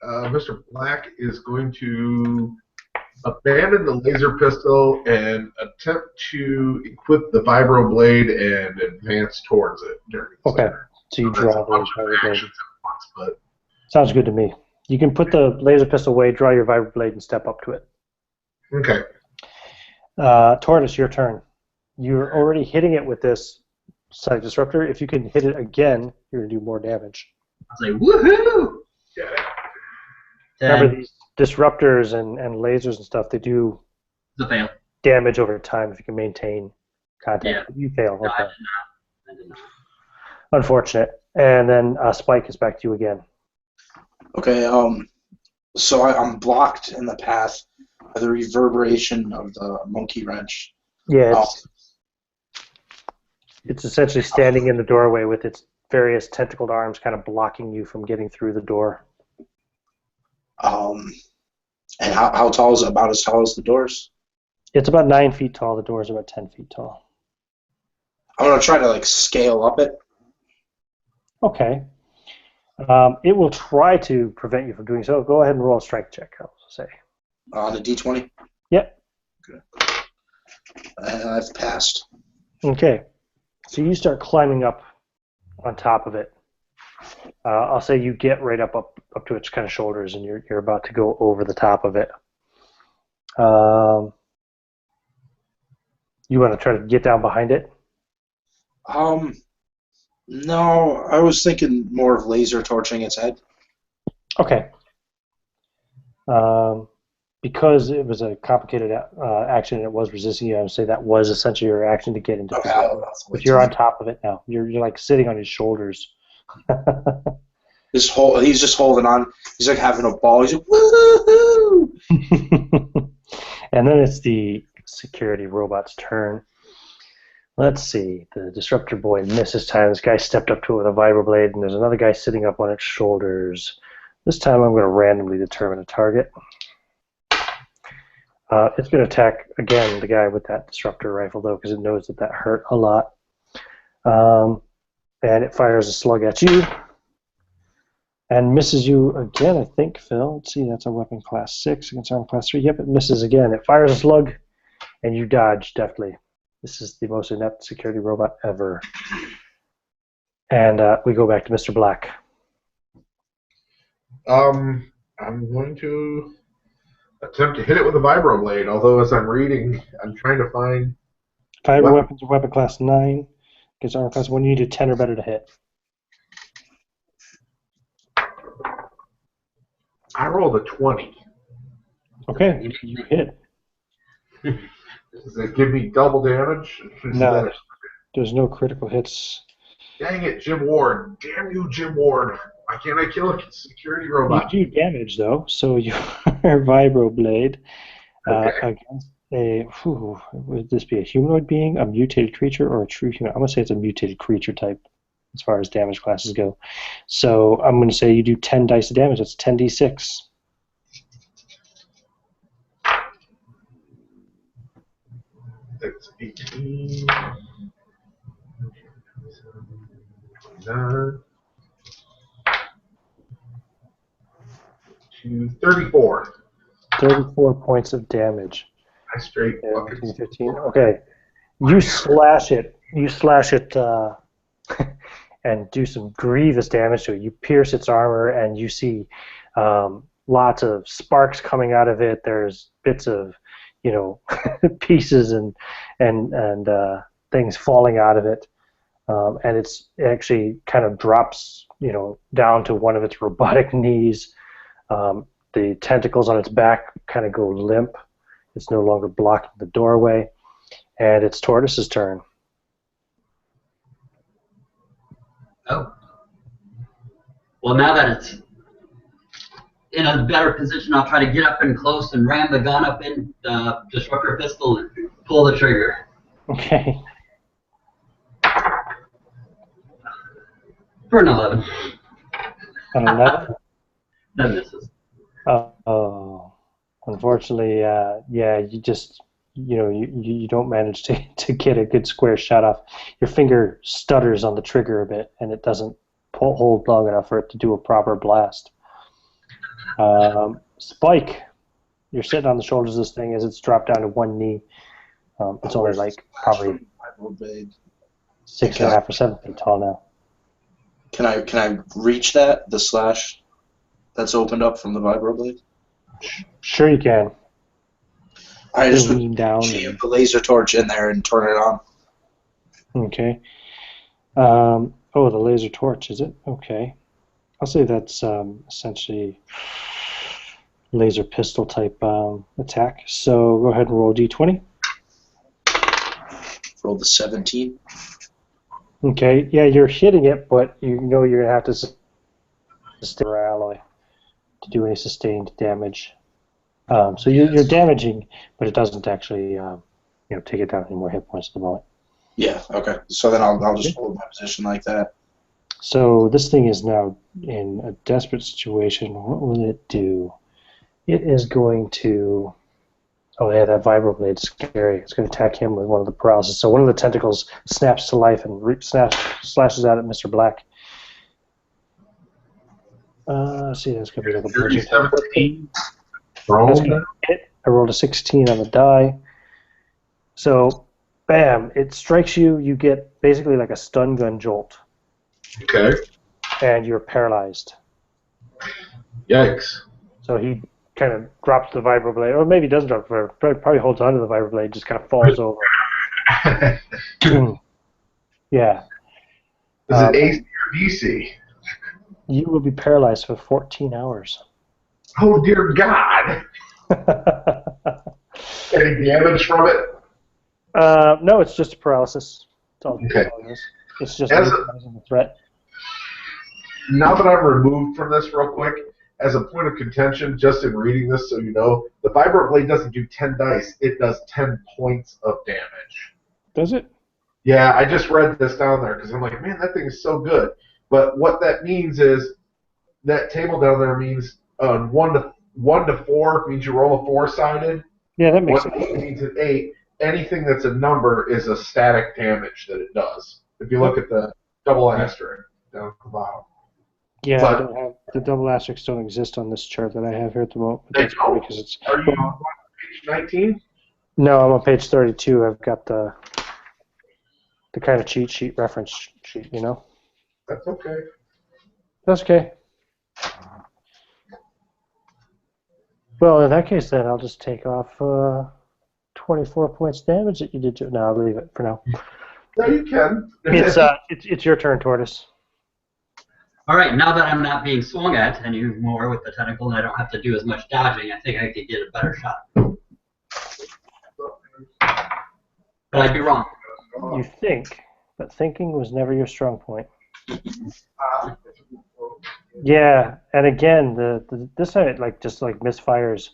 Mr. Black is going to abandon the laser pistol and attempt to equip the vibro blade and advance towards it. Okay, so you draw the vibro blade. But sounds good to me. You can put the laser pistol away, draw your vibro blade, and step up to it. Okay. Tortoise, your turn. You're already hitting it with this sonic disruptor. If you can hit it again, you're going to do more damage. I was like, woohoo! Remember, these disruptors and lasers and stuff, they do fail. damage over time if you can maintain contact. Yeah. You fail. No, Okay. I did not. Unfortunate. And then Spike is back to you again. Okay. So I'm blocked in the path by the reverberation of the monkey wrench. Yeah, it's essentially standing in the doorway with its various tentacled arms kind of blocking you from getting through the door. And how tall is it? About as tall as the doors? It's about 9 feet tall. The doors are about 10 feet tall. I'm going to try to like scale up it. Okay. It will try to prevent you from doing so. Go ahead and roll a strength check, I'll say. On the D20? Yep. Okay. I've passed. Okay. So you start climbing up on top of it. I'll say you get right up to its kind of shoulders, and you're about to go over the top of it. You want to try to get down behind it? No, I was thinking more of laser torching its head. Okay. Because it was a complicated action and it was resisting you, I would say that was essentially your action to get into position. But you're on top of it now. You're like sitting on his shoulders. He's just holding on. He's like having a ball. He's like, woohoo! And then it's the security robot's turn. Let's see. The disruptor boy missed his time. This guy stepped up to it with a vibroblade, and there's another guy sitting up on its shoulders. This time I'm going to randomly determine a target. It's going to attack, again, the guy with that disruptor rifle, though, because it knows that hurt a lot. And it fires a slug at you. And misses you again, I think, Phil. Let's see, that's a weapon class 6 against armor class 3. Yep, it misses again. It fires a slug, and you dodge deftly. This is the most inept security robot ever. And we go back to Mr. Black. I'm going to attempt to hit it with a vibroblade, although as I'm reading, I'm trying to find... Fiber weapons are weapon class 9. Against armor class 1, you need a 10 or better to hit. I rolled a 20. Okay, you hit. Does it give me double damage? No, there's no critical hits. Dang it, Jim Ward. Damn you, Jim Ward. Why can't I kill a security robot? You do damage, though, so your vibroblade against a... would this be a humanoid being, a mutated creature, or a true human? I'm going to say it's a mutated creature type as far as damage classes go. So I'm going to say you do 10 dice of damage. That's 10d6. That's 18. 29. To 34. 34 points of damage. I straight Yeah, fucking 15. Okay. You slash it. And do some grievous damage to it. You pierce its armor, and you see lots of sparks coming out of it. There's bits of, pieces and things falling out of it, and it actually kind of drops, down to one of its robotic knees. The tentacles on its back kind of go limp. It's no longer blocking the doorway, and it's Tortoise's turn. Oh. Well, now that it's in a better position, I'll try to get up and close and ram the gun up in the disruptor pistol and pull the trigger. Okay. For an 11. An 11? That misses. Oh. Unfortunately, you just, you don't manage to get a good square shot off. Your finger stutters on the trigger a bit, and it doesn't hold long enough for it to do a proper blast. Spike, you're sitting on the shoulders of this thing as it's dropped down to one knee. It's only like probably 6.5 or 7 feet tall now. Can I reach the slash that's opened up from the vibroblade? Sure you can. I just lean down. Jam the laser torch in there and turn it on. Okay. The laser torch, is it? Okay. I'll say that's essentially laser pistol type attack. So go ahead and roll d20. Roll the 17. Okay. Yeah, you're hitting it, but you're going to have to sustain your alloy to do any sustained damage. So you're damaging, but it doesn't actually take it down any more hit points at the moment. Yeah, okay. So then I'll just hold my position like that. So this thing is now in a desperate situation. What will it do? It is going to... Oh yeah, that vibroblade's scary. It's going to attack him with one of the paralysis. So one of the tentacles snaps to life and slashes out at Mr. Black. Let's see, that's going to be like a bludgeon. 17. That's going to hit. I rolled a 16 on the die. So, bam, it strikes you. You get basically like a stun gun jolt. Okay. And you're paralyzed. Yikes. So he kind of drops the vibroblade, or maybe he doesn't drop the vibroblade, probably holds onto the vibroblade, just kind of falls over. Yeah. Is it AC or DC? You will be paralyzed for 14 hours. Oh, dear God. Any damage from it? No, it's just a paralysis. That's all, Okay. all it is. It's just a threat. Now that I'm removed from this real quick, as a point of contention, just in reading this so you know, the vibroblade doesn't do 10 dice. It does 10 points of damage. Does it? Yeah, I just read this down there because I'm like, man, that thing is so good. But what that means is that table down there means 1 to 4 means you roll a 4-sided. Yeah, that makes What sense. means an 8. Anything that's a number is a static damage that it does. If you look at the double asterisk down at the bottom. Yeah, But- I don't have, the double asterisks don't exist on this chart that I have here at the moment. But They that's probably don't? because it's. Are you on page 19? No, I'm on page 32. I've got the kind of cheat sheet reference sheet, you know. That's okay. That's okay. Well, in that case, then I'll just take off 24 points damage that you did to. No, I'll leave it for now. No, you can. It's your turn, Tortoise. All right, now that I'm not being swung at anymore with the tentacle and I don't have to do as much dodging, I think I could get a better shot. But I'd be wrong. You think, but thinking was never your strong point. Yeah, and again, this time it just misfires.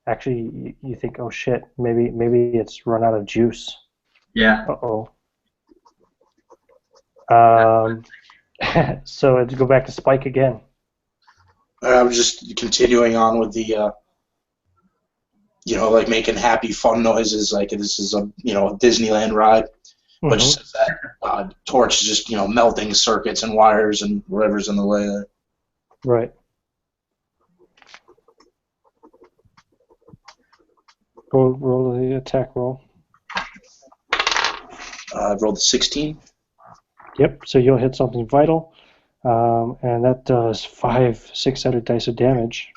Actually, you think, oh shit, maybe it's run out of juice. Yeah. Uh-oh. So to go back to Spike again. I'm just continuing on with the like making happy fun noises, like this is a a Disneyland ride. But just as that torch is just melting circuits and wires and whatever's in the way there. Right. Roll the attack roll. I rolled a 16. Yep. So you'll hit something vital, and that does 5 6-sided dice of damage.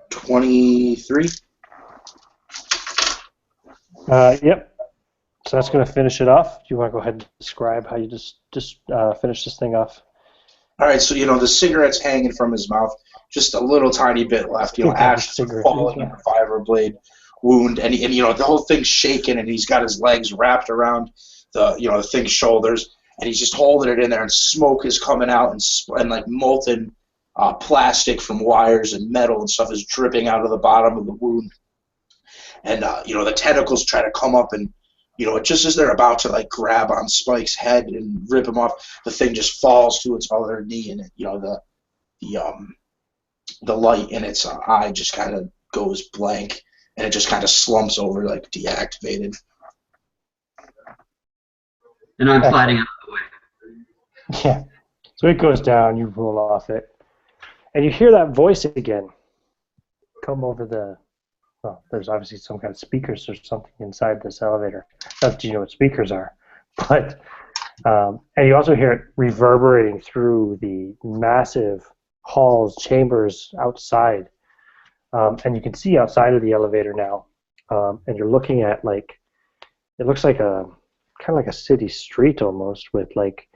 $23. Yep. So that's going to finish it off. Do you want to go ahead and describe how you just finish this thing off? All right, so the cigarette's hanging from his mouth, just a little tiny bit left. Ash falling in a fiber blade wound, and the whole thing's shaking, and he's got his legs wrapped around the thing's shoulders, and he's just holding it in there, and smoke is coming out, and like molten plastic from wires and metal and stuff is dripping out of the bottom of the wound, and the tentacles try to come up and. Just as they're about to like grab on Spike's head and rip him off, the thing just falls to its other knee, and the light in its eye just kind of goes blank, and it just kind of slumps over like deactivated. And I'm sliding out of the way. Yeah. So it goes down. You roll off it, and you hear that voice again. Come over the. Well, there's obviously some kind of speakers or something inside this elevator. Not that you know what speakers are, but and you also hear it reverberating through the massive halls, chambers outside, and you can see outside of the elevator now, and you're looking at it looks like a kind of like a city street almost, with like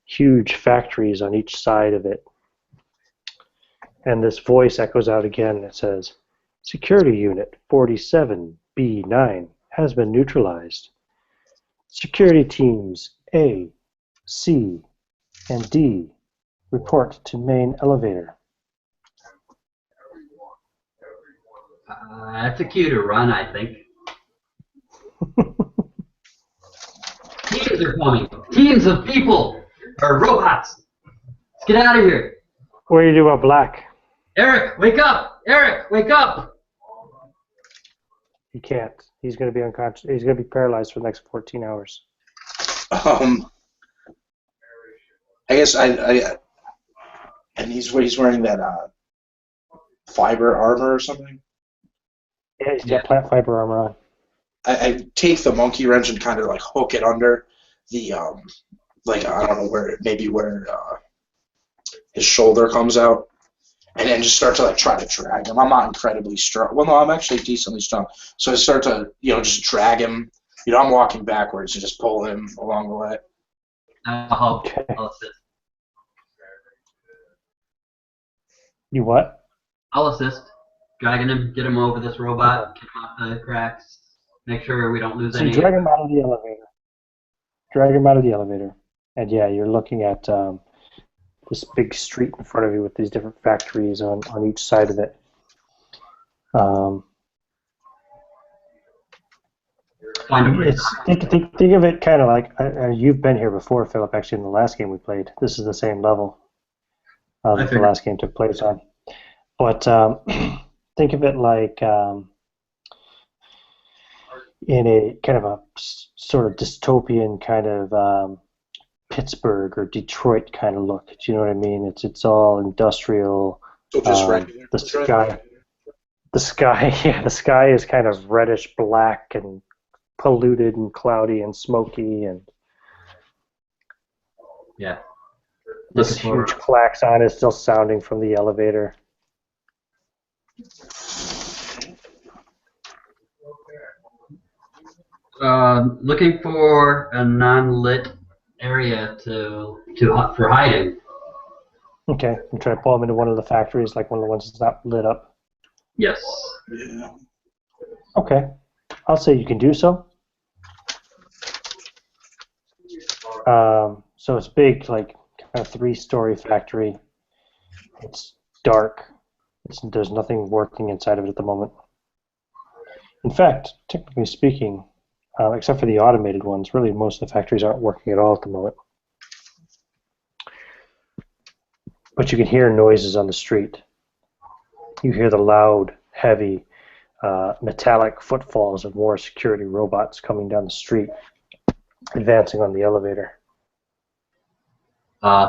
huge factories on each side of it, and this voice echoes out again and it says, Security Unit 47B9 has been neutralized. Security Teams A, C, and D report to main elevator. That's a cue to run, I think. Teams are coming. Teams of people or robots. Let's get out of here. What do you do about Black? Eric, wake up! Eric, wake up! He can't. He's going to be unconscious. He's going to be paralyzed for the next 14 hours. I guess and he's wearing that fiber armor or something. Yeah, he's got plant fiber armor on. I take the monkey wrench and kind of like hook it under the like I don't know where his shoulder comes out. And then just start to like try to drag him. I'm not incredibly strong. Well, no, I'm actually decently strong. So I start to, just drag him. I'm walking backwards and just pull him along the way. I'll assist. You what? I'll assist. Dragging him, get him over this robot, get him out the cracks, make sure we don't lose any. So drag him out of the elevator. Drag him out of the elevator. And yeah, you're looking at this big street in front of you with these different factories on each side of it. Think of it kind of like you've been here before, Philip. Actually, in the last game we played, this is the same level that the last game took place on. But think of it like in a kind of a sort of dystopian kind of Pittsburgh or Detroit kind of look. Do you know what I mean? It's all industrial. So just regular. The sky is kind of reddish black and polluted and cloudy and smoky, and yeah, this huge klaxon is still sounding from the elevator. Looking for a non-lit area for hiding. Okay, I'm trying to pull them into one of the factories, like one of the ones that's not lit up. Yes. Yeah. Okay, I'll say you can do so. So it's big, like kind of 3-story factory. It's dark. There's nothing working inside of it at the moment. In fact, technically speaking, except for the automated ones, really most of the factories aren't working at all at the moment. But you can hear noises on the street. You hear the loud, heavy, metallic footfalls of more security robots coming down the street, advancing on the elevator.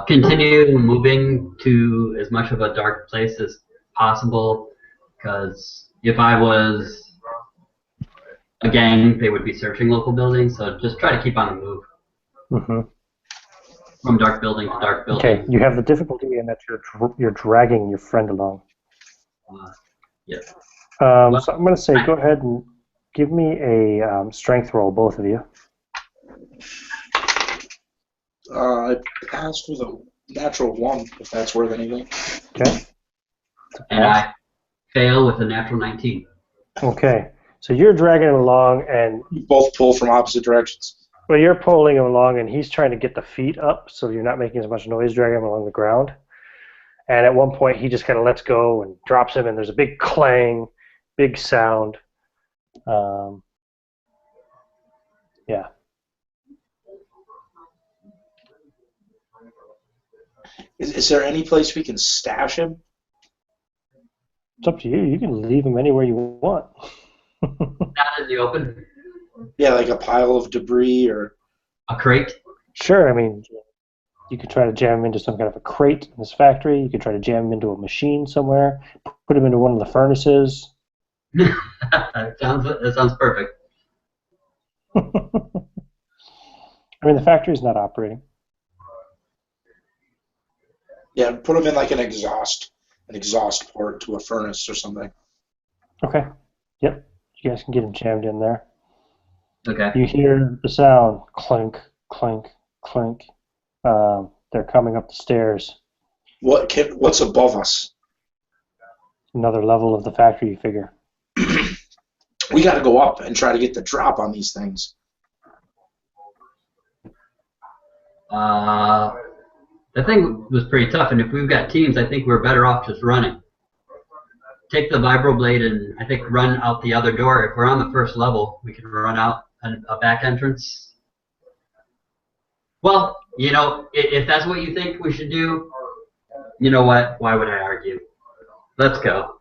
Continue moving to as much of a dark place as possible, because if I was a gang, they would be searching local buildings, so just try to keep on the move. Mm-hmm. From dark building to dark building. Okay, you have the difficulty in that you're dragging your friend along. Yeah. So I'm going to say, go ahead and give me a strength roll, both of you. I passed with a natural 1, if that's worth anything. Okay. And I fail with a natural 19. Okay, so you're dragging him along, and You both pull from opposite directions. well, you're pulling him along, and he's trying to get the feet up, so you're not making as much noise dragging him along the ground. And at one point, he just kind of lets go and drops him, and there's a big clang, big sound. Yeah. Is there any place we can stash him? It's up to you. You can leave him anywhere you want. Not in the open. Yeah, like a pile of debris or... A crate. Sure, I mean, you could try to jam him into some kind of a crate in this factory. You could try to jam him into a machine somewhere. Put him into one of the furnaces. That sounds perfect. I mean, the factory's not operating. Yeah, put him in like an exhaust port to a furnace or something. Okay. Yep. You guys can get him jammed in there. Okay. You hear the sound, clink, clink, clink. They're coming up the stairs. What's above us? Another level of the factory, you figure. We got to go up and try to get the drop on these things. The thing was pretty tough, and if we've got teams, I think we're better off just running. Take the vibroblade and I think run out the other door. If we're on the first level, we can run out a back entrance. Well, you know, if that's what you think we should do, you know what? Why would I argue? Let's go.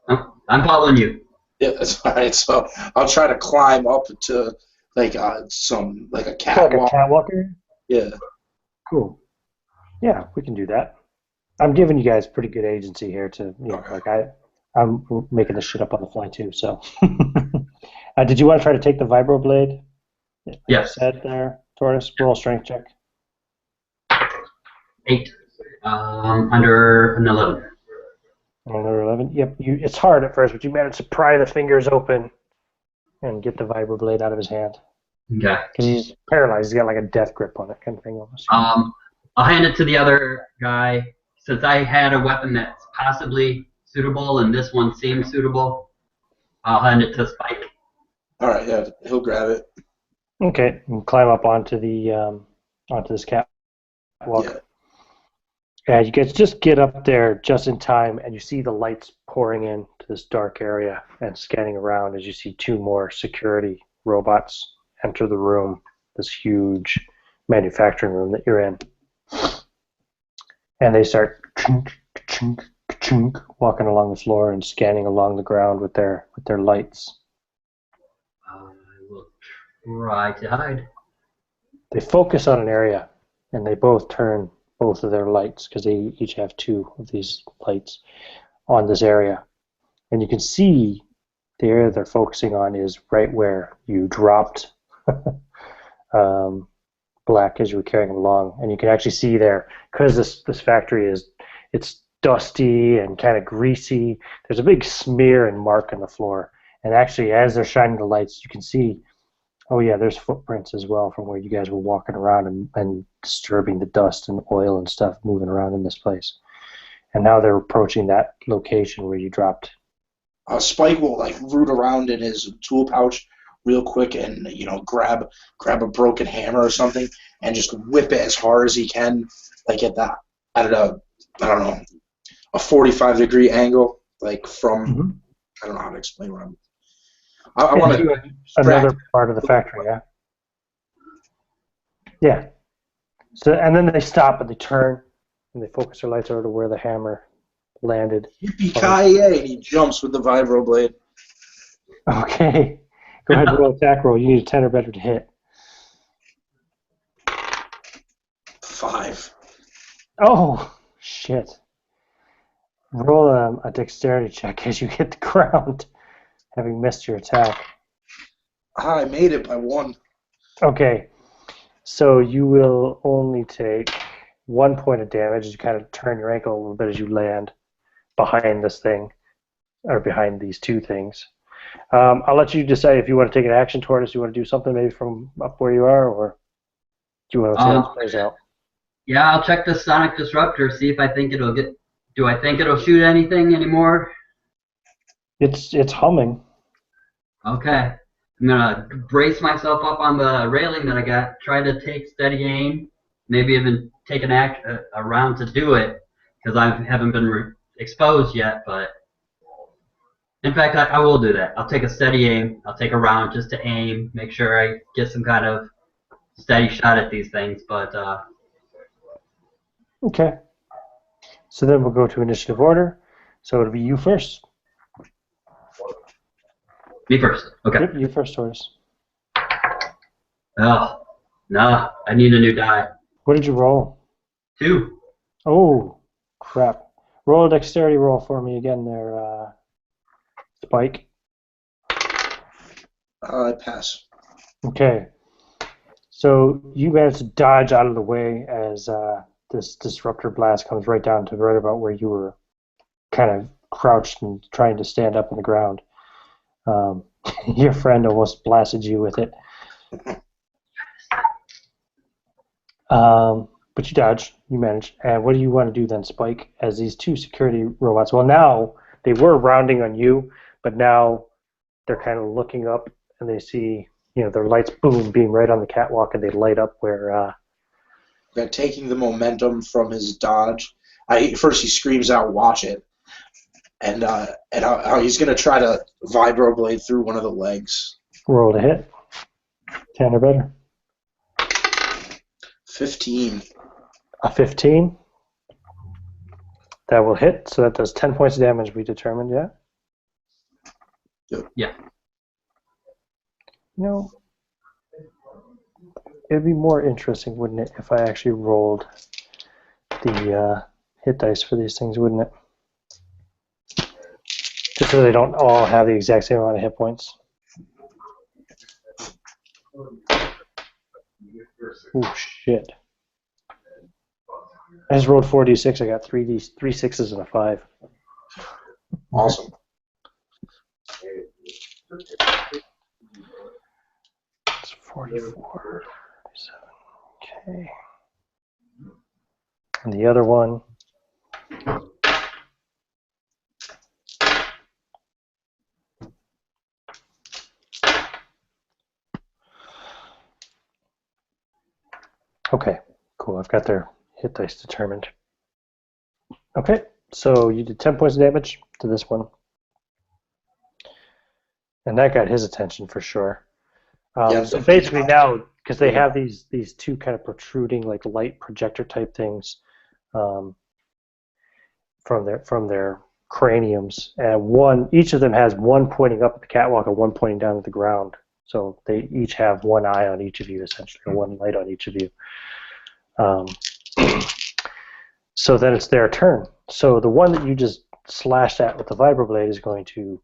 I'm following you. Yeah, that's all right. So I'll try to climb up to like a catwalk. Like a catwalk area? Yeah. Cool. Yeah, we can do that. I'm giving you guys pretty good agency here to, you know, like I'm making this shit up on the fly too. So, did you want to try to take the vibroblade? Yes. Said there, Tortoise. Roll strength check. 8. Under an 11. Another 11. Yep. It's hard at first, but you managed to pry the fingers open and get the vibroblade out of his hand. Okay. Because he's paralyzed. He's got like a death grip on it, kind of thing almost. I'll hand it to the other guy. Since I had a weapon that's possibly suitable and this one seems suitable, I'll hand it to Spike. All right. Yeah, he'll grab it. Okay. And climb up onto this catwalk. Yeah. Yeah, you guys just get up there just in time, and you see the lights pouring into this dark area and scanning around as you see 2 more security robots enter the room, this huge manufacturing room that you're in. And they start walking along the floor and scanning along the ground with their lights. I will try to hide. They focus on an area, and they both turn both of their lights, because they each have 2 of these lights on this area. And you can see the area they're focusing on is right where you dropped Black as you were carrying him along. And you can actually see there, because this factory it's dusty and kind of greasy, there's a big smear and mark on the floor. And actually, as they're shining the lights, you can see, oh yeah, there's footprints as well from where you guys were walking around and disturbing the dust and oil and stuff moving around in this place. And now they're approaching that location where you dropped. Spike will like root around in his tool pouch real quick and grab a broken hammer or something and just whip it as hard as he can, like at a 45-degree angle like from. Mm-hmm. I don't know how to explain what I'm. I want to another part of the factory, yeah. Yeah. So and then they stop and they turn and they focus their lights over to where the hammer landed. Yippee-ki-yay! And he jumps with the vibroblade. Okay. Go ahead and roll attack roll. You need a 10 or better to hit. 5. Oh, shit. Roll a dexterity check as you hit the ground, having missed your attack. I made it by 1. Okay. So you will only take 1 point of damage as you kind of turn your ankle a little bit as you land behind this thing, or behind these two things. I'll let you decide if you want to take an action toward us. You want to do something maybe from up where you are, or do you want to see how this plays out? Yeah, I'll check the sonic disruptor, see if I think it'll get. Do I think it'll shoot anything anymore? It's humming. Okay. I'm gonna brace myself up on the railing that I got. Try to take steady aim. Maybe even take a round to do it, because I haven't been exposed yet. But in fact, I will do that. I'll take a steady aim. I'll take a round just to aim, make sure I get some kind of steady shot at these things. But Okay. So then we'll go to initiative order. So it'll be you first. me first. Okay. Yep, you first, Taurus. Oh, no. I need a new die. What did you roll? 2. Oh, crap. Roll a dexterity roll for me again there, Spike. I pass. Okay. So you managed to dodge out of the way as this disruptor blast comes right down to right about where you were kind of crouched and trying to stand up on the ground. Your friend almost blasted you with it. But you dodged, you managed. And what do you want to do then, Spike, as these two security robots? Well, now they were rounding on you, but now they're kind of looking up and they see, their lights beam right on the catwalk, and they light up where... Taking the momentum from his dodge, first he screams out, "Watch it!" And how he's gonna try to vibroblade through one of the legs. Roll to hit. 10 or better. 15. A 15. That will hit, so that does 10 points of damage, we determined, yeah? Yeah. It'd be more interesting, wouldn't it, if I actually rolled the hit dice for these things, wouldn't it? Just so they don't all have the exact same amount of hit points. Oh, shit. I just rolled 4d6. I got 3 6s and a 5. Awesome. It's 44. 47. Okay. And the other one. Okay, cool. I've got their hit dice determined. Okay, so you did 10 points of damage to this one. And that got his attention for sure. So basically now, because they have these two kind of protruding like light projector type things from their craniums, and each of them has one pointing up at the catwalk and one pointing down at the ground. So they each have one eye on each of you, essentially, or one light on each of you. So then it's their turn. So the one that you just slashed at with the vibroblade is going to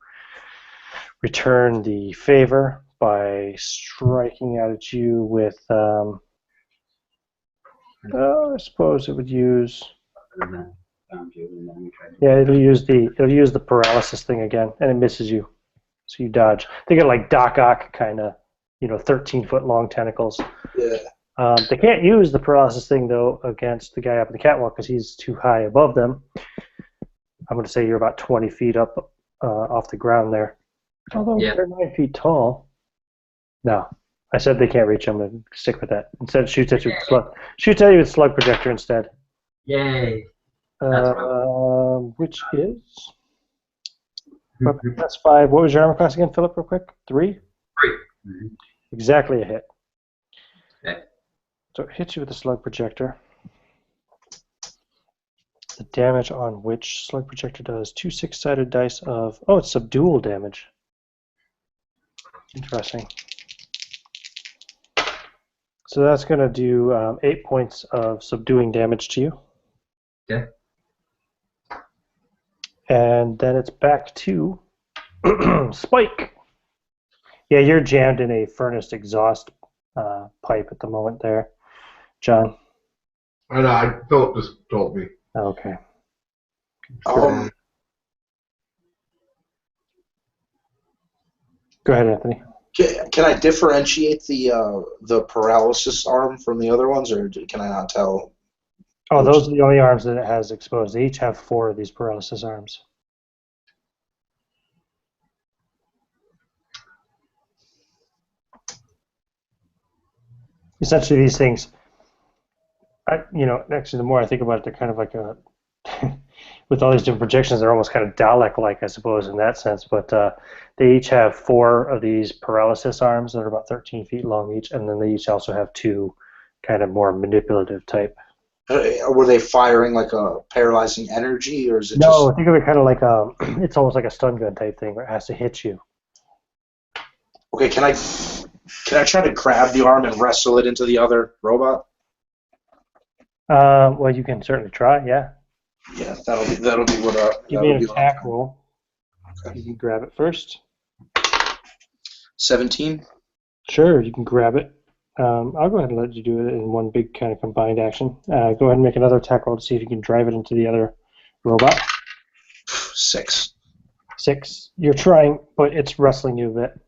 return the favor by striking out at you with, I suppose it would use. Yeah, it'll use the paralysis thing again, and it misses you, so you dodge. They got like Doc Ock kind of, 13-foot long tentacles. Yeah. They can't use the paralysis thing though against the guy up in the catwalk because he's too high above them. I'm going to say you're about 20 feet up off the ground there. Although they're 9 feet tall. No, I said they can't reach. I'm going to stick with that. Instead, it shoots at you with slug. Shoots at you with slug projector instead. Yay! Which is That's 5. What was your armor class again, Philip, real quick? 3? 3. Exactly a hit. Okay. So it hits you with a slug projector. The damage on which slug projector does 2 6-sided dice of... Oh, it's subdual damage. Interesting. So that's going to do 8 points of subduing damage to you. Okay. And then it's back to Spike. Yeah, you're jammed in a furnace exhaust pipe at the moment there, John. I know, Philip just told me. Okay. Um, Go ahead, Anthony. can I differentiate the paralysis arm from the other ones, or can I not tell? Oh, those are the only arms that it has exposed. They each have 4 of these paralysis arms. Essentially, these things, actually, the more I think about it, they're kind of like a, with all these different projections, they're almost kind of Dalek-like, I suppose, in that sense. But they each have 4 of these paralysis arms that are about 13 feet long each, and then they each also have 2 kind of more manipulative type. Were they firing like a paralyzing energy, or is it No, think of it kind of like it's almost like a stun gun type thing where it has to hit you. Okay, can I try to grab the arm and wrestle it into the other robot? Well, you can certainly try, yeah. Yeah, that'll be what. Give me an attack roll. Okay. You can grab it first. 17. Sure, you can grab it. I'll go ahead and let you do it in one big kind of combined action. Go ahead and make another attack roll to see if you can drive it into the other robot. 6. 6. You're trying, but it's wrestling you a bit.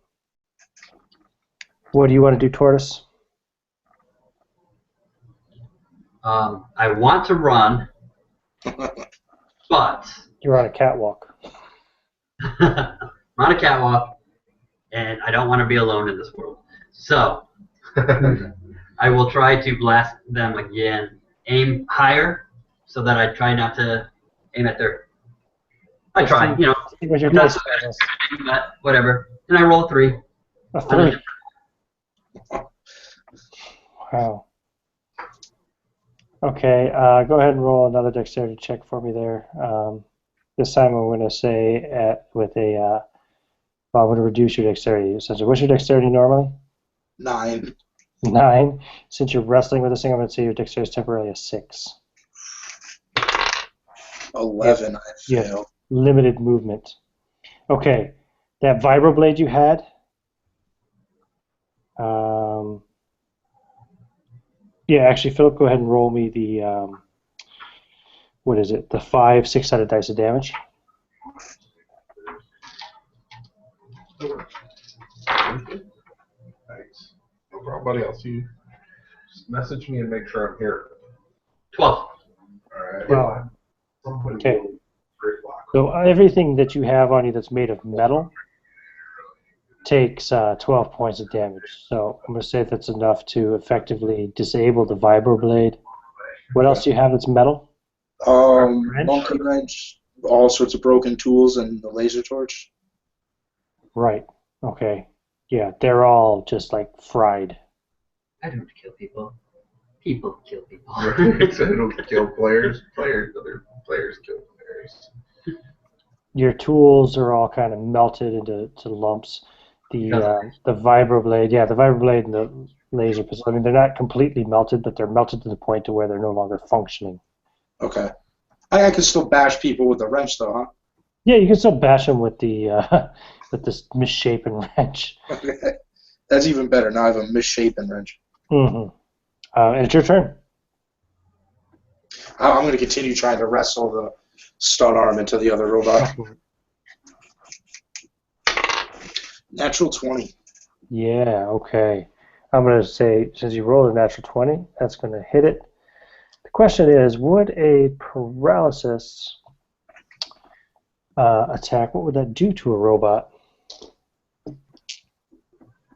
What do you want to do, Tortoise? I want to run, but You're on a catwalk. I'm on a catwalk, and I don't want to be alone in this world. So I will try to blast them again. Aim higher, so that I try not to aim at their. I try, What's your not dice so bad, bonus? but whatever. And I roll 3. A 3. Wow. Okay, go ahead and roll another dexterity check for me there. This time I'm going to say I'm going to reduce your dexterity. Essentially, what's your dexterity normally? 9. 9. Since you're wrestling with this thing, I'm going to say your dexterity is temporarily a 6. 11. I failed. Limited movement. Okay, that vibroblade you had. Yeah, actually, Philip, go ahead and roll me the what is it? The 5 6-sided dice of damage. Nice. No problem, buddy. I'll see you. Just message me and make sure I'm here. 12. All right. Well, Somebody okay. will break block. So everything that you have on you that's made of metal takes 12 points of damage. So I'm going to say that's enough to effectively disable the vibroblade. What else do you have that's metal? Monkey wrench, all sorts of broken tools, and the laser torch. Right. Okay. Yeah, they're all just like fried. I don't kill people. People kill people. So they don't kill players. Other players kill players. Your tools are all kind of melted into lumps. The vibroblade, the vibroblade and the laser pistol. I mean, they're not completely melted, but they're melted to the point to where they're no longer functioning. Okay. I can still bash people with the wrench, though, huh? Yeah, you can still bash them with the with this misshapen wrench. Okay. That's even better. Now I have a misshapen wrench. Mm-hmm. And it's your turn. I'm going to continue trying to wrestle the stun arm into the other robot. Natural 20. Yeah, okay. I'm going to say, since you rolled a natural 20, that's going to hit it. The question is, would a paralysis attack, what would that do to a robot?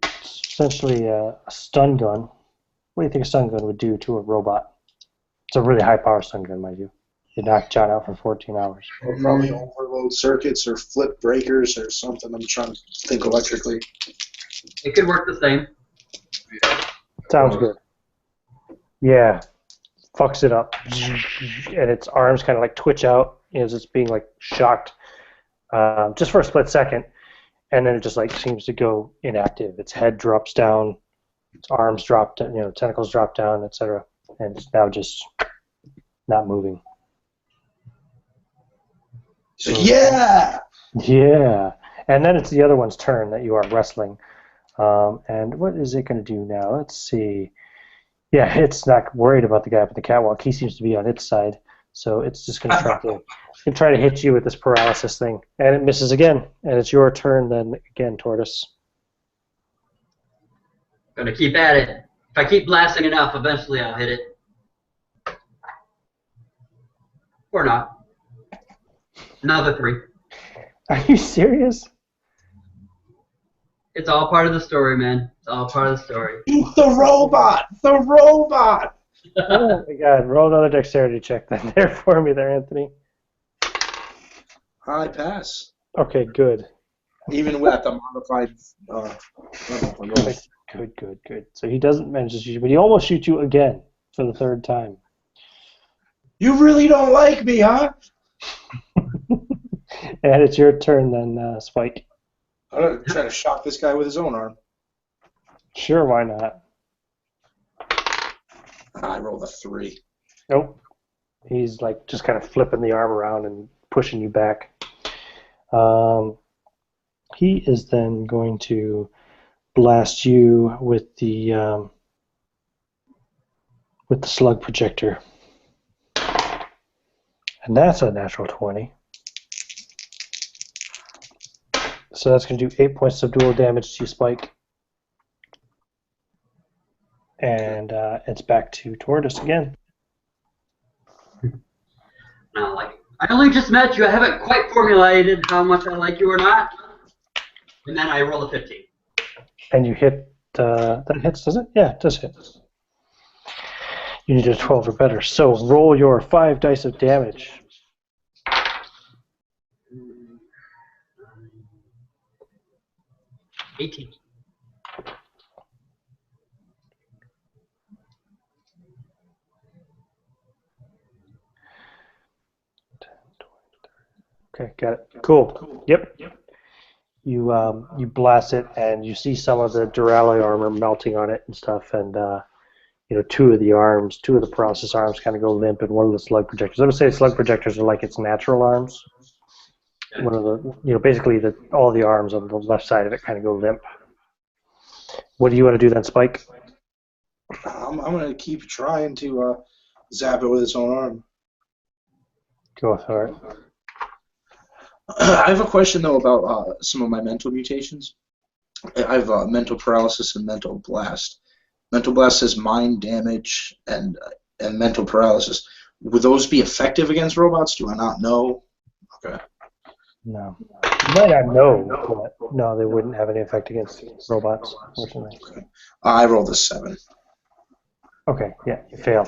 It's essentially a stun gun. What do you think a stun gun would do to a robot? It's a really high-power stun gun, mind you. You knocked John out for 14 hours. Or probably overload circuits or flip breakers or something. I'm trying to think electrically. It could work the same. Sounds good. Yeah. Fucks it up. And its arms kind of like twitch out as it's being like shocked just for a split second. And then it just like seems to go inactive. Its head drops down, its arms drop down, tentacles drop down, etc. And it's now just not moving. Yeah! Yeah. And then it's the other one's turn that you are wrestling. And what is it going to do now? Let's see. Yeah, it's not worried about the guy up at the catwalk. He seems to be on its side. So it's just going to try to hit you with this paralysis thing. And it misses again. And it's your turn then again, Tortoise. Gonna keep at it. If I keep blasting enough, eventually I'll hit it. Or not. Another 3. Are you serious? It's all part of the story, man. It's all part of the story. The robot! The robot! Oh my god, roll another dexterity check then there for me there, Anthony. I pass. Okay, good. Even with the modified... Good. So he doesn't manage to shoot you, but he almost shoots you again for the 3rd time. You really don't like me, huh? And it's your turn then, Spike. I'm going to try to shock this guy with his own arm. Sure, why not? I rolled a 3. Nope. He's like just kind of flipping the arm around and pushing you back. He is then going to blast you with the slug projector. And that's a natural 20. So that's going to do 8 points of dual damage to you, Spike. And it's back to Tortoise again. Now, I only just met you. I haven't quite formulated how much I like you or not. And then I roll a 15. And you hit, that hits, does it? Yeah, it does hit. You need a 12 or better. So roll your 5 dice of damage. 18. Okay, got it. Cool. Yep. You blast it, and you see some of the Duralloy armor melting on it and stuff, and 2 of the process arms kind of go limp, and one of the slug projectors. I would say slug projectors are like its natural arms. One of the, basically all the arms on the left side of it kind of go limp. What do you want to do then, Spike? I'm going to keep trying to zap it with its own arm. Go for it. I have a question, though, about some of my mental mutations. I have mental paralysis and mental blast. Mental blast says mind damage and mental paralysis. Would those be effective against robots? Do I not know? Okay. No. You might not know, but no, they wouldn't have any effect against robots, unfortunately. Okay. I rolled a 7. Okay, yeah, you fail.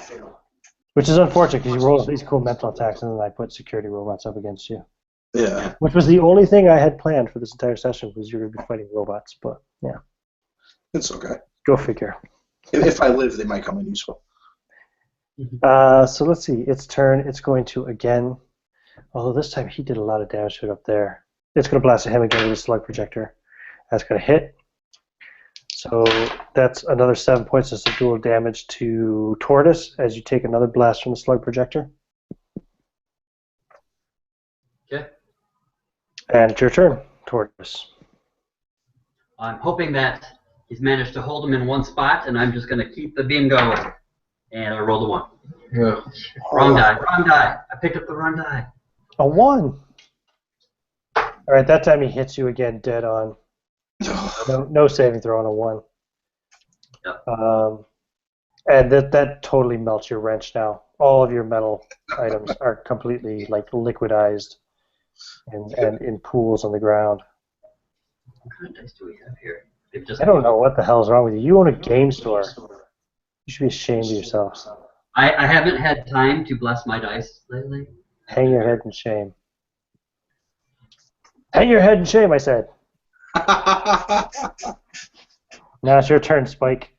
Which is unfortunate, because you roll these cool mental attacks, and then I put security robots up against you. Yeah. Which was the only thing I had planned for this entire session, was you were going to be fighting robots, but yeah. It's okay. Go figure. If I live, they might come in useful. So let's see, its turn, it's going to again, although this time he did a lot of damage to it up there. It's going to blast at him again with a slug projector. That's going to hit. So that's another 7 points of dual damage to Tortoise as you take another blast from the slug projector. Okay. And it's your turn, Tortoise. I'm hoping that he's managed to hold him in one spot, and I'm just going to keep the beam going. And I rolled a 1. Yeah. Wrong die. I picked up the wrong die. A 1. All right, that time he hits you again dead on. No saving throw on a 1. Yep. And that totally melts your wrench now. All of your metal items are completely liquidized and in pools on the ground. What kind of dice do we have here? I don't know what the hell's wrong with you. You own a game store. You should be ashamed of yourself. I haven't had time to bless my dice lately. Hang your head in shame. Hang your head in shame, I said. Now it's your turn, Spike.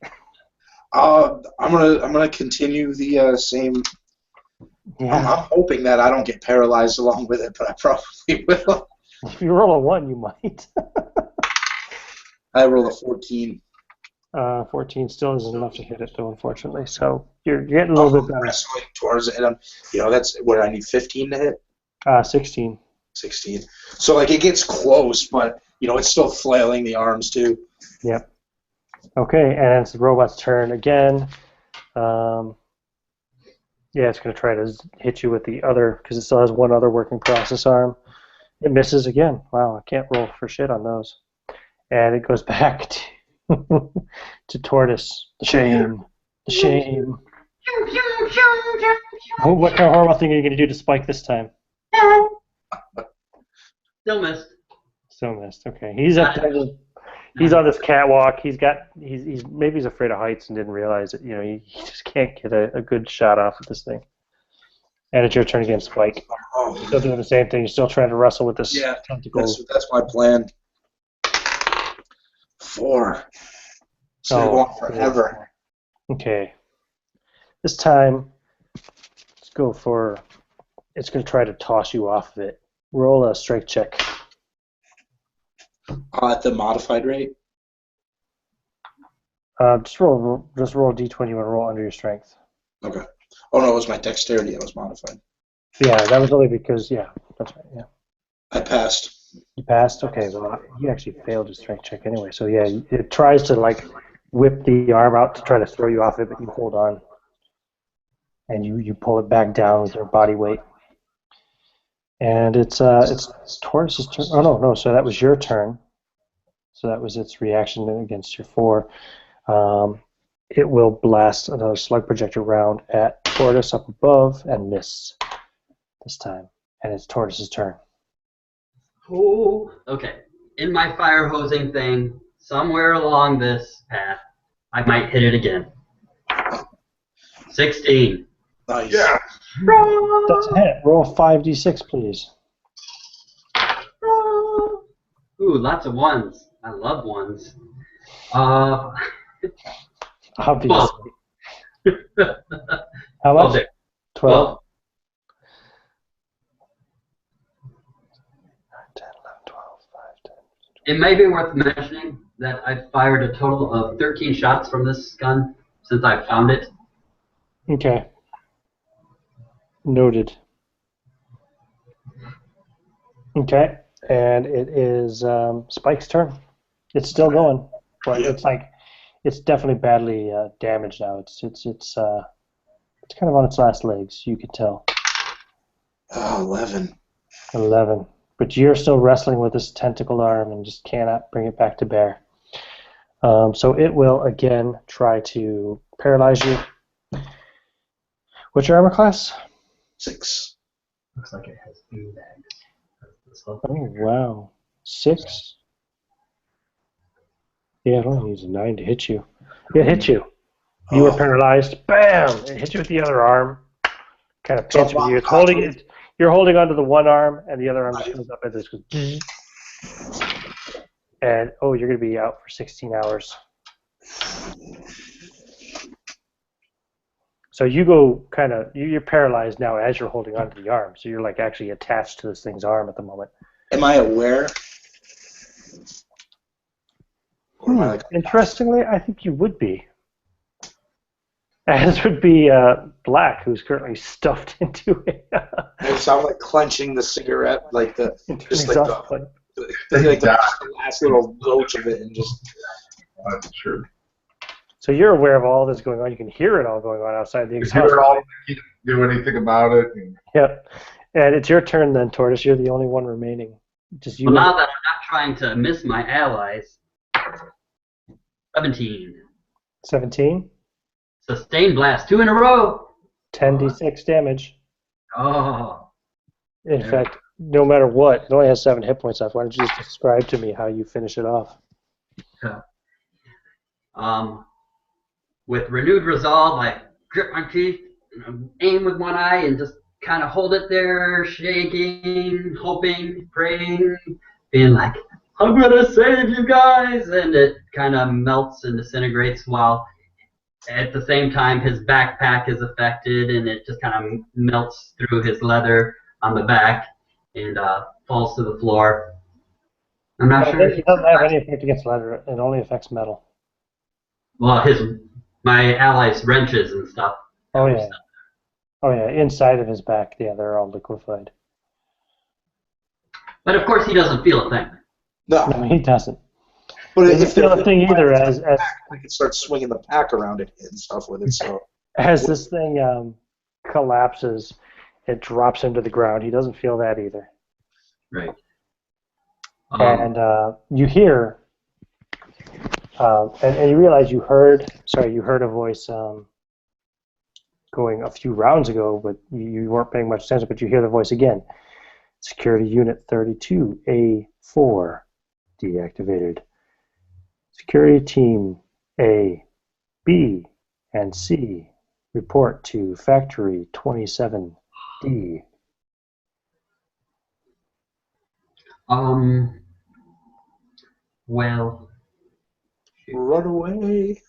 I'm gonna continue the same. Yeah. I'm hoping that I don't get paralyzed along with it, but I probably will. If you roll a 1, you might. I roll a 14. 14 still isn't enough to hit it, though, unfortunately. So you're getting a little bit better. Wrestling towards it. That's what I need 15 to hit. 16. 16. So like it gets close, but it's still flailing the arms too. Yep. Okay, and it's the robot's turn again. Yeah, it's going to try to hit you with the other, because it still has one other working process arm. It misses again. Wow, I can't roll for shit on those. And it goes back to Tortoise. The shame. The shame. Oh, what kind of horrible thing are you going to do to Spike this time? Still missed. Still missed. Okay, he's up there. He's on this catwalk. He's maybe he's afraid of heights and didn't realize it. He just can't get a good shot off of this thing. And it's your turn again, Spike. Oh. You're still doing the same thing. You're still trying to wrestle with this tentacle. That's my plan. 4. So you're going forever. Okay. This time, let's go for. It's going to try to toss you off of it. Roll a strength check. At the modified rate? Just roll a d20 and roll under your strength. Okay. Oh no, it was my dexterity that was modified. Yeah, that was only because, that's right, yeah. I passed. You passed? Okay, well, you actually failed your strength check anyway. So yeah, it tries to whip the arm out to try to throw you off it, but you hold on. And you pull it back down with your body weight. And it's Taurus's turn. Oh no, so that was your turn. So that was its reaction against your 4. It will blast another slug projector round at Tortoise up above and miss this time. And it's Tortoise's turn. Oh, okay. In my fire hosing thing, somewhere along this path, I might hit it again. 16. Nice. Yeah. That's a hit. Roll 5d6, please. Ooh, lots of ones. I love ones. Obviously. How much? Okay. 12. 10, 11, 12, 5, 10. It may be worth mentioning that I've fired a total of 13 shots from this gun since I found it. Okay. Noted. Okay, and it is Spike's turn. It's still going, but it's definitely badly damaged now. It's kind of on its last legs. You can tell. 11. 11. But you're still wrestling with this tentacle arm and just cannot bring it back to bear. So it will again try to paralyze you. What's your armor class? 6. Looks like it has beanbags. Oh, wow. 6? Yeah, it only needs a 9 to hit you. It hit you. You were paralyzed. Bam! It hit you with the other arm. Kind of pinch with you. It's holding it. You're holding onto the one arm, and the other arm just goes up and this goes. And you're going to be out for 16 hours. So you go you're paralyzed now as you're holding onto the arm. So you're actually attached to this thing's arm at the moment. Am I aware? Interestingly, I think you would be. As would be Black, who's currently stuffed into it. It sounds like clenching the cigarette, the last little roach of it, and just. That's true. So you're aware of all that's going on. You can hear it all going on outside the exhaust. Hear it all. You can't do anything about it. Yep. And it's your turn then, Tortoise. You're the only one remaining. Just you. Well, now that I'm not trying to miss my allies. 17. 17? Sustained blast. 2 in a row. 10d6 damage. Oh. In fact, no matter what, it only has 7 hit points left. Why don't you just describe to me how you finish it off? With renewed resolve, I grit my teeth aim with one eye and just kind of hold it there, shaking, hoping, praying, being like, I'm going to save you guys! And it kind of melts and disintegrates while at the same time his backpack is affected and it just kind of melts through his leather on the back and falls to the floor. I'm not sure if It doesn't have any effect against leather. It only affects metal. Well, my allies' wrenches and stuff. Oh yeah. Oh yeah. Inside of his back, yeah, they're all liquefied. But of course, he doesn't feel a thing. No, No, he doesn't. but He doesn't if feel a thing either. As I could start swinging the pack around it and stuff with it. So as this thing collapses, it drops into the ground. He doesn't feel that either. Right. And you hear, and you realize you heard a voice going a few rounds ago, but you weren't paying much attention, but you hear the voice again. Security Unit 32A4 deactivated. Security Team A, B, and C report to Factory 27D. Well, run away.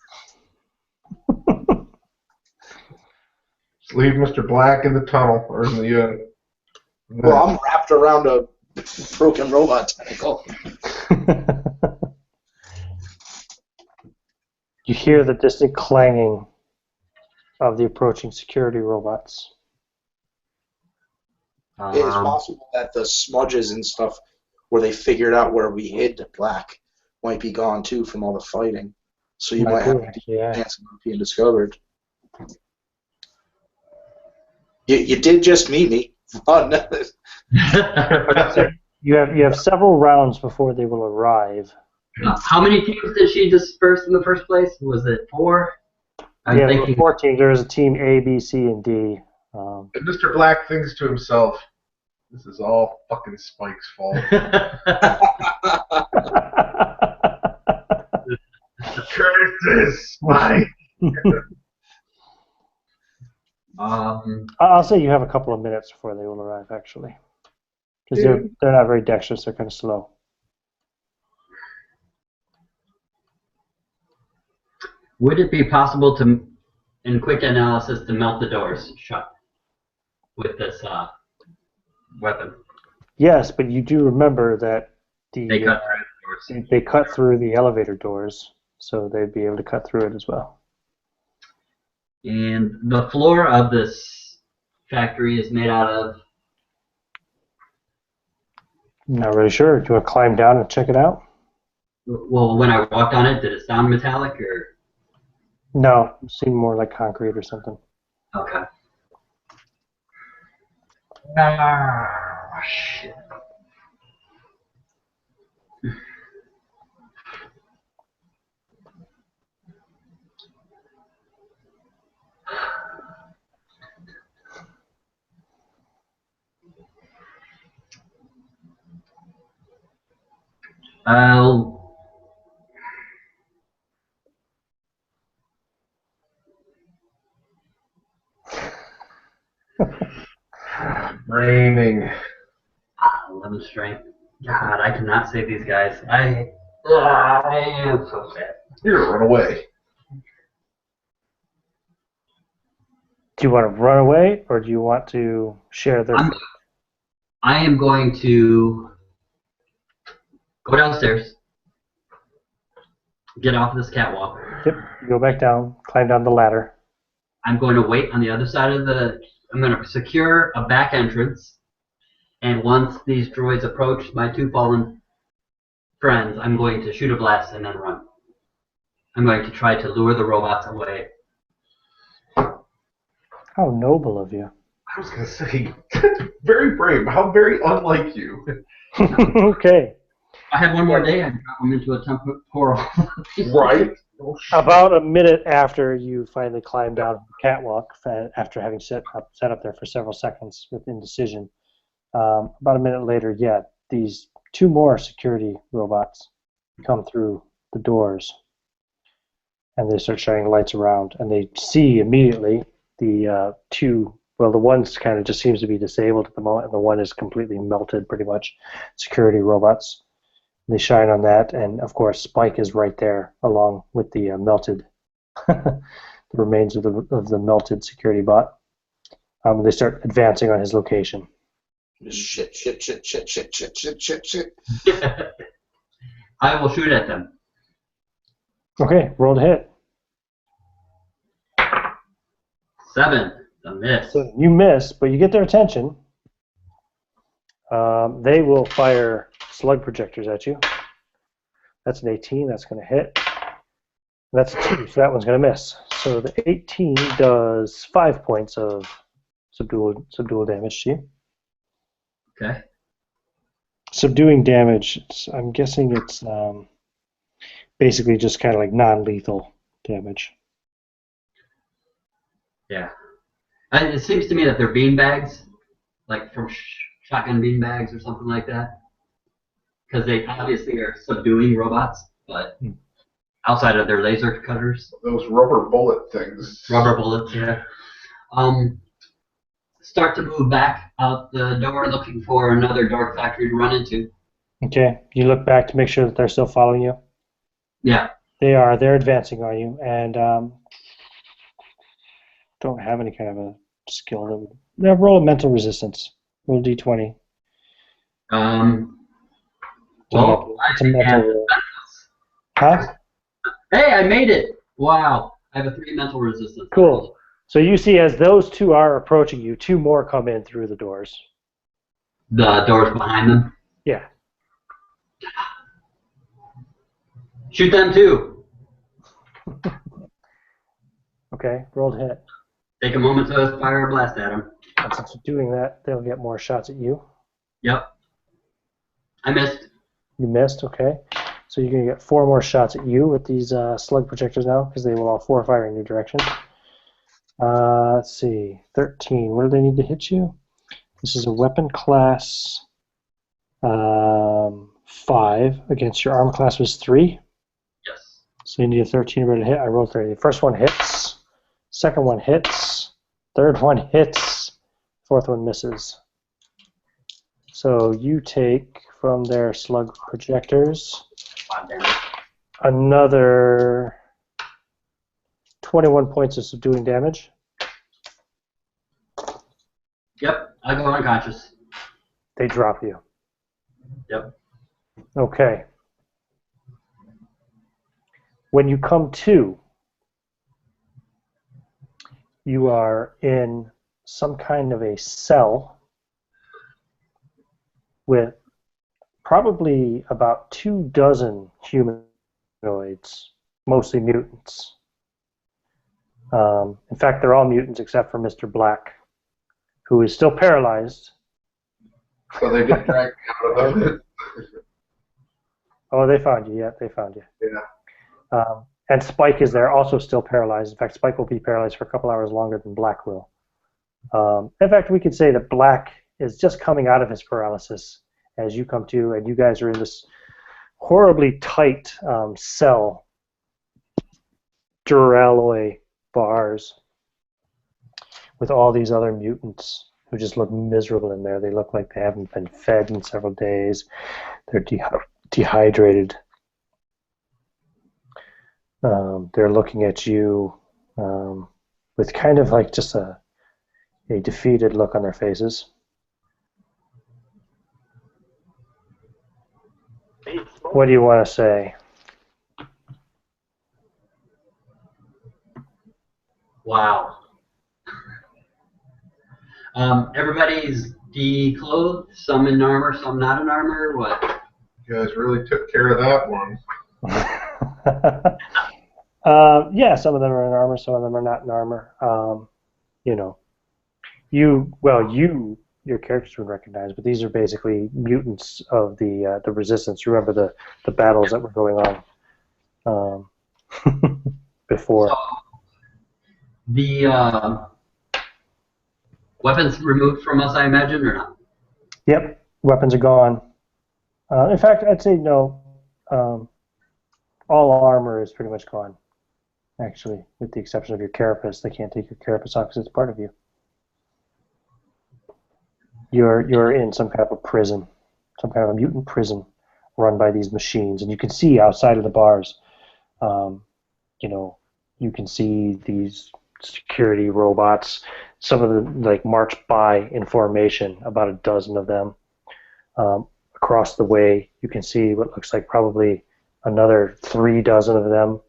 Just leave Mr. Black in the tunnel or in the. Well, I'm wrapped around a broken robot tentacle. You hear the distant clanging of the approaching security robots. It is possible that the smudges and stuff where they figured out where we hid Black might be gone too from all the fighting. So you might have a chance of not being discovered. You did just meet me. Oh, no. You have several rounds before they will arrive. How many teams did she disperse in the first place? Was it 4? There were 4 teams. There was a team A, B, C, and D. And Mr. Black thinks to himself, this is all fucking Spike's fault. Curses, Spike! I'll say you have a couple of minutes before they will arrive, actually. Because they're not very dexterous. They're kind of slow. Would it be possible to, in quick analysis, to melt the doors shut with this weapon? Yes, but you do remember that they cut through the doors. They cut through the elevator doors, so they'd be able to cut through it as well. And the floor of this factory is made out of... Not really sure. Do you want to climb down and check it out? Well, when I walked on it, did it sound metallic or... No, it seemed more like concrete or something. Okay. Ah, shit. Raining. 11 strength. God, I cannot save these guys. I am so sad. Here, run away. Do you want to run away, or do you want to share their... I am going to go downstairs, get off this catwalk. Yep, go back down, climb down the ladder. I'm going to wait on the other side of the... I'm going to secure a back entrance, and once these droids approach my 2 fallen friends, I'm going to shoot a blast and then run. I'm going to try to lure the robots away. How noble of you. I was going to say, very brave, how very unlike you. Okay. I had one more day, I'd drop them into a temporal. Right. About a minute after you finally climb down the catwalk, after having set up there for several seconds with indecision, about a minute later, yeah, these 2 more security robots come through the doors, and they start shining lights around, and they see immediately the two. Well, the one's kind of just seems to be disabled at the moment, and the one is completely melted, pretty much. Security robots. They shine on that, and of course, Spike is right there, along with the melted, the remains of the melted security bot. They start advancing on his location. Shit. I will shoot at them. Okay, roll to hit. 7. The miss. So you miss, but you get their attention. They will fire slug projectors at you. That's an 18. That's going to hit. That's a 2, so that one's going to miss. So the 18 does 5 points of subdual damage to you. Okay. Subduing damage, I'm guessing it's basically just kind of like non-lethal damage. Yeah. And it seems to me that they're beanbags, like from shotgun beanbags or something like that. Because they obviously are subduing robots, but outside of their laser cutters. Those rubber bullet things. Rubber bullets, yeah. Start to move back out the door looking for another dark factory to run into. Okay, you look back to make sure that they're still following you. Yeah. They are. They're advancing on you, and don't have any kind of a skill that would. Yeah, roll a mental resistance. Roll d20. Well, it's a mental roll. Huh? Hey, I made it! Wow. I have a 3 mental resistance. Cool. So you see as those two are approaching you, 2 more come in through the doors. The doors behind them? Yeah. Shoot them too. Okay, roll to hit. Take a moment to fire a blast at them. And since you're doing that, they'll get more shots at you. Yep. I missed. You missed, okay. So you're going to get 4 more shots at you with these slug projectors now, because they will all 4 fire in your direction. Let's see, 13. What do they need to hit you? This is a weapon class 5 against your armor class was 3. Yes. So you need a 13 to hit. I rolled 30. The first one hits. Second one hits. Third one hits. Fourth one misses. So you take from their slug projectors another 21 points of subduing damage. Yep, I go unconscious. They drop you. Yep. Okay. When you come to, you are in some kind of a cell with probably about 24 humanoids, mostly mutants. In fact, they're all mutants except for Mr. Black, who is still paralyzed. So they did drag me out of it. Oh, they found you. Yeah, they found you. Yeah. And Spike is there, also still paralyzed. In fact, Spike will be paralyzed for a couple hours longer than Black will. In fact, we could say that Black is just coming out of his paralysis as you come to, and you guys are in this horribly tight cell, duralloy bars, with all these other mutants who just look miserable in there. They look like they haven't been fed in several days. They're dehydrated. They're looking at you with kind of like just a defeated look on their faces. What do you want to say? Wow. Everybody's declothed, some in armor, some not in armor. What? You guys really took care of that one. Yeah, some of them are in armor, some of them are not in armor. You know, your characters would recognize, but these are basically mutants of the Resistance. You remember the battles that were going on before. So, the weapons removed from us, I imagine, or not? Yep, weapons are gone. In fact, I'd say no. All armor is pretty much gone. actually, with the exception of your carapace. They can't take your carapace off because it's part of you. You're in some kind of a prison, some kind of a mutant prison run by these machines, and you can see outside of the bars, you can see these security robots. Some of them march by in formation, about a dozen of them. Across the way, you can see what looks like probably another 3 dozen of them,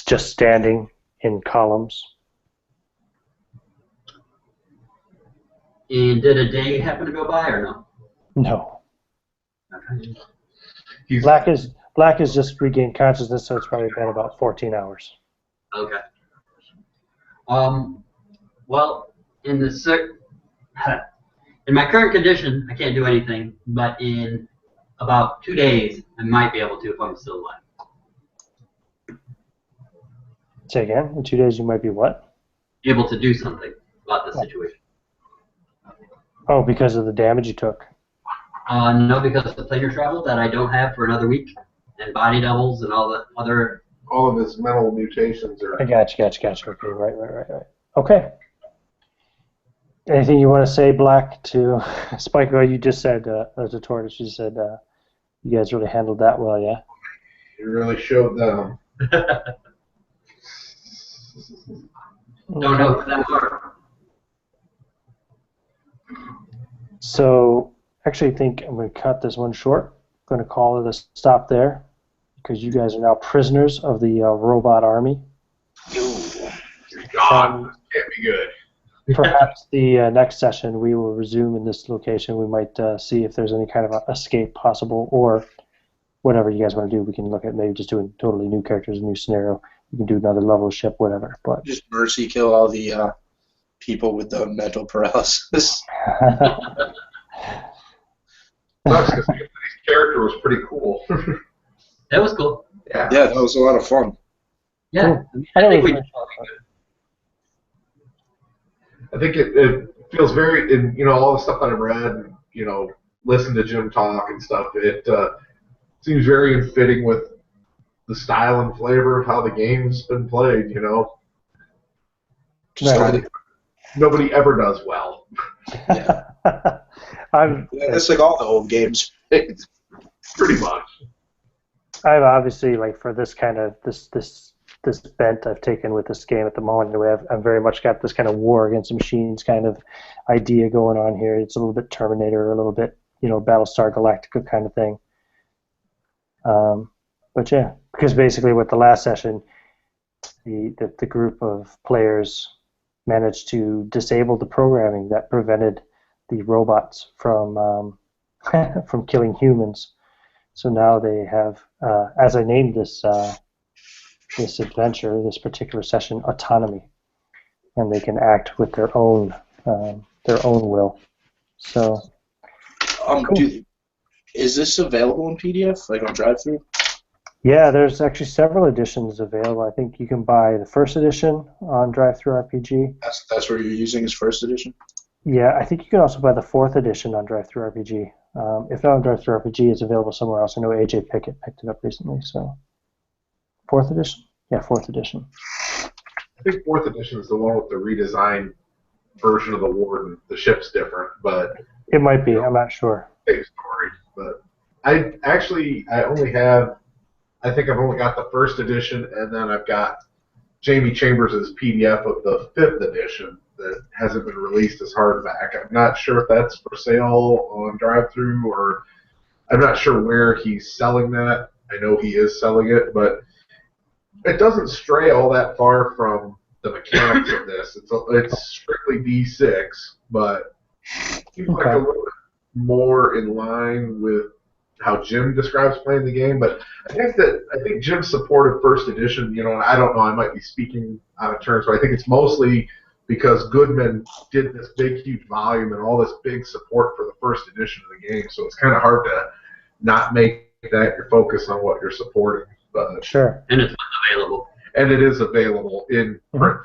just standing in columns. And did a day happen to go by or no? No. Okay. Black has just regained consciousness, so it's probably been about 14 hours. Okay. Well, in my current condition, I can't do anything, but in about 2 days, I might be able to if I'm still alive. Say again? In 2 days you might be what? Able to do something about the situation. Oh, because of the damage you took? No, because of the planar travel that I don't have for another week, and body doubles and all the other... All of his mental mutations are... I got you. Okay, right. Okay. Anything you want to say, Black, to Spike? Well, you just said, to Tortoise, you said you guys really handled that well, yeah? You really showed them. Don't know who that were. So, actually, I think I'm going to cut this one short. I'm going to call it a stop there, because you guys are now prisoners of the robot army. God, this can't be good. Perhaps the next session we will resume in this location. We might see if there's any kind of escape possible, or whatever you guys want to do. We can look at maybe just doing totally new characters, a new scenario. We can do another level of ship, whatever. But just mercy kill all the people with the mental paralysis. Sucks because his character was pretty cool. That was cool. Yeah, that was a lot of fun. Yeah, cool. I think we... I think it feels very, in all the stuff that I've read, and, listened to Jim talk and stuff, it seems very fitting with the style and flavor of how the game's been played, Just Nobody ever does well. Yeah. It's like all the old games. Pretty much. I've obviously, for this kind of, this bent I've taken with this game at the moment, I've very much got this kind of war against the machines kind of idea going on here. It's a little bit Terminator, a little bit, Battlestar Galactica kind of thing. But yeah, because basically with the last session, the group of players managed to disable the programming that prevented the robots from from killing humans. So now they have, as I named this adventure, this particular session, Autonomy, and they can act with their own will. So, cool. Is this available in PDF, like on drive-thru? Yeah, there's actually several editions available. I think you can buy the first edition on drive-thru RPG. That's what you're using as first edition? Yeah, I think you can also buy the 4th edition on drive-thru RPG. If not on drive-thru RPG, it's available somewhere else. I know AJ Pickett picked it up recently. So, 4th edition? Yeah, 4th edition. I think 4th edition is the one with the redesigned version of the Warden. The ship's different, but it might be. I'm not sure. Same story, but I only have. I think I've only got the 1st edition, and then I've got Jamie Chambers' PDF of the 5th edition that hasn't been released as hardback. I'm not sure if that's for sale on drive-thru, or I'm not sure where he's selling that. I know he is selling it, but it doesn't stray all that far from the mechanics of this. It's strictly D6, but seems like a little bit more in line with how Jim describes playing the game. But I think Jim supported 1st edition. And I don't know. I might be speaking out of turn, so I think it's mostly because Goodman did this big, huge volume and all this big support for the 1st edition of the game. So it's kind of hard to not make that your focus on what you're supporting. But sure. And it's available. And it is available in print.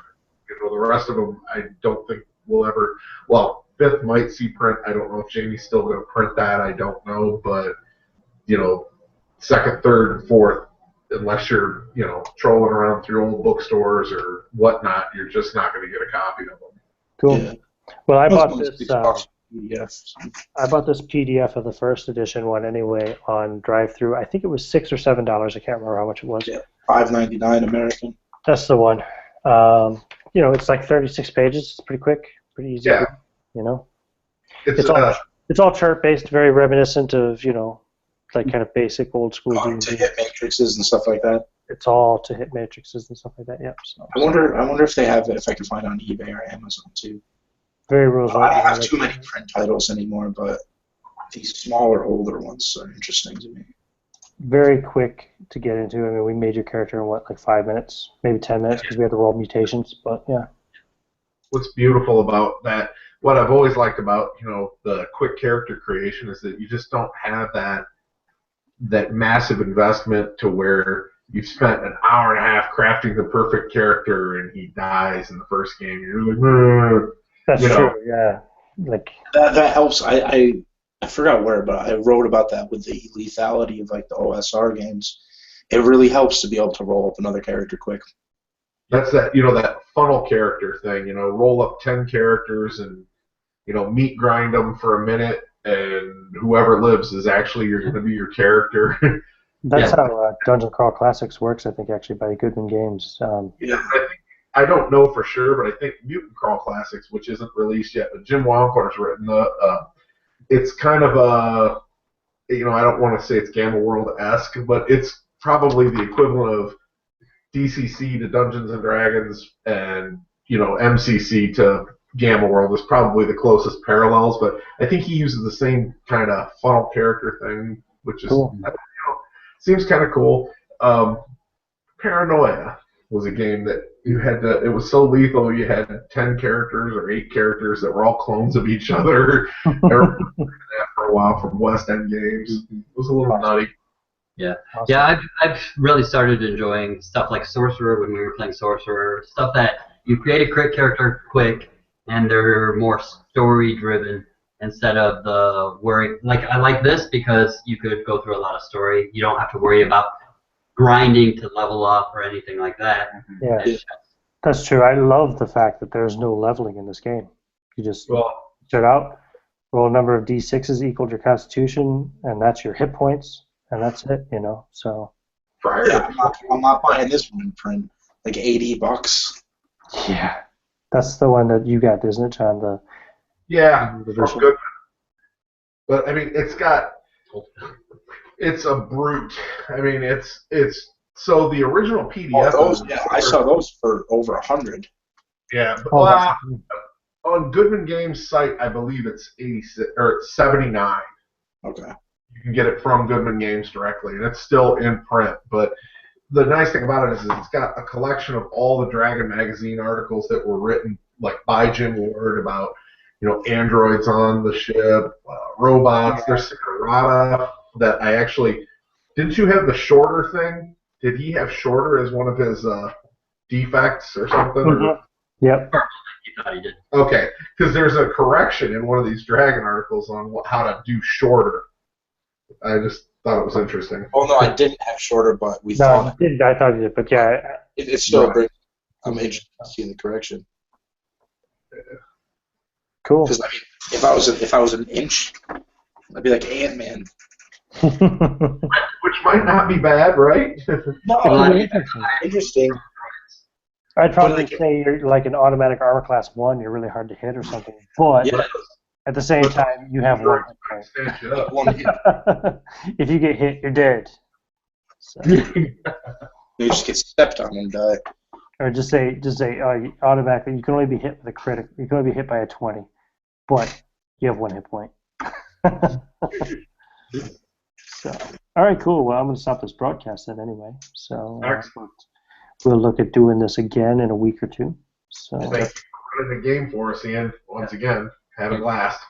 The rest of them, I don't think will ever. Well, 5th might see print. I don't know if Jamie's still going to print that. I don't know, but 2nd, 3rd, and 4th, unless you're, trolling around through old bookstores or whatnot, you're just not going to get a copy of them. Cool. Yeah. Well, I Most bought ones, this. PDFs. I bought this PDF of the first edition one anyway on drive-through. I think it was $6 or $7. I can't remember how much it was. Yeah, $5.99 American. That's the one. It's like 36 pages. It's pretty quick, pretty easy. Yeah. It's all chart-based, very reminiscent of like kind of basic old school D&D. To hit matrices and stuff like that. It's all to hit matrices and stuff like that. Yeah. So. I wonder if they have it. If I can find it on eBay or Amazon too. Very rules. I don't have too many print titles anymore, but these smaller, older ones are interesting to me. Very quick to get into. I mean, we made your character in like 5 minutes, maybe 10 minutes, because we had to roll mutations. But yeah. What's beautiful about that? What I've always liked about the quick character creation is that you just don't have that massive investment to where you've spent an hour and a half crafting the perfect character and he dies in the first game. You're like, "Ugh." That's true. Yeah. Like that helps. I forgot where, but I wrote about that with the lethality of like the OSR games. It really helps to be able to roll up another character quick. That's that funnel character thing. Roll up 10 characters and meat grind them for a minute, and whoever lives is actually going to be your character. That's how Dungeon Crawl Classics works, I think, actually, by Goodman Games. I don't know for sure, but I think Mutant Crawl Classics, which isn't released yet, but Jim Wampler's written it's kind of a, I don't want to say it's Gamma World-esque, but it's probably the equivalent of DCC to Dungeons and Dragons and, MCC to Gamma World is probably the closest parallels, but I think he uses the same kind of funnel character thing, which is cool. Seems kind of cool. Paranoia was a game that you had to. It was so lethal. You had 10 characters or 8 characters that were all clones of each other. I remember that for a while from West End Games. It was a little nutty. Yeah, awesome. Yeah. I've really started enjoying stuff like Sorcerer when we were playing Sorcerer. Stuff that you create a quick character quick, and they're more story-driven instead of the worry. Like, I like this because you could go through a lot of story. You don't have to worry about grinding to level up or anything like that. Yeah, that's true. I love the fact that there's no leveling in this game. You just start out, roll a number of d6s equal your constitution, and that's your hit points, and that's it, so. Yeah, I'm not buying this one in print. Like $80. Yeah. That's the one that you got, isn't it, John? Good. But I mean, it's a brute. I mean, it's so the original PDF. I saw those for over 100. Yeah, but on Goodman Games' site, I believe it's 86 or 79. Okay. You can get it from Goodman Games directly, and it's still in print. But the nice thing about it is it's got a collection of all the Dragon magazine articles that were written like by Jim Ward about androids on the ship, robots. There's Sakurada that I actually didn't you have the shorter thing? Did he have shorter as one of his defects or something? Mm-hmm. Yep. You thought he did. Okay, because there's a correction in one of these Dragon articles on how to do shorter. I just thought it was interesting. Oh no, I didn't have shorter, but we thought. I thought you did, but yeah. It's still great. I'm interested to see the correction. Cool. Because I mean, if I was an inch, I'd be like Ant-Man. Which might not be bad, right? No, interesting. I'd probably say you're like an automatic armor class 1. You're really hard to hit or something. But at the same time, you have one hit. If you get hit, you're dead. So. You just get stepped on and die. Or just say automatically. You can only be hit with a critic. You can only be hit by a 20, but you have 1 hit point. So, all right, cool. Well, I'm going to stop this broadcast then anyway. So we'll look at doing this again in a week or two. So thanks for running the game for us, Ian. Once again, had a blast.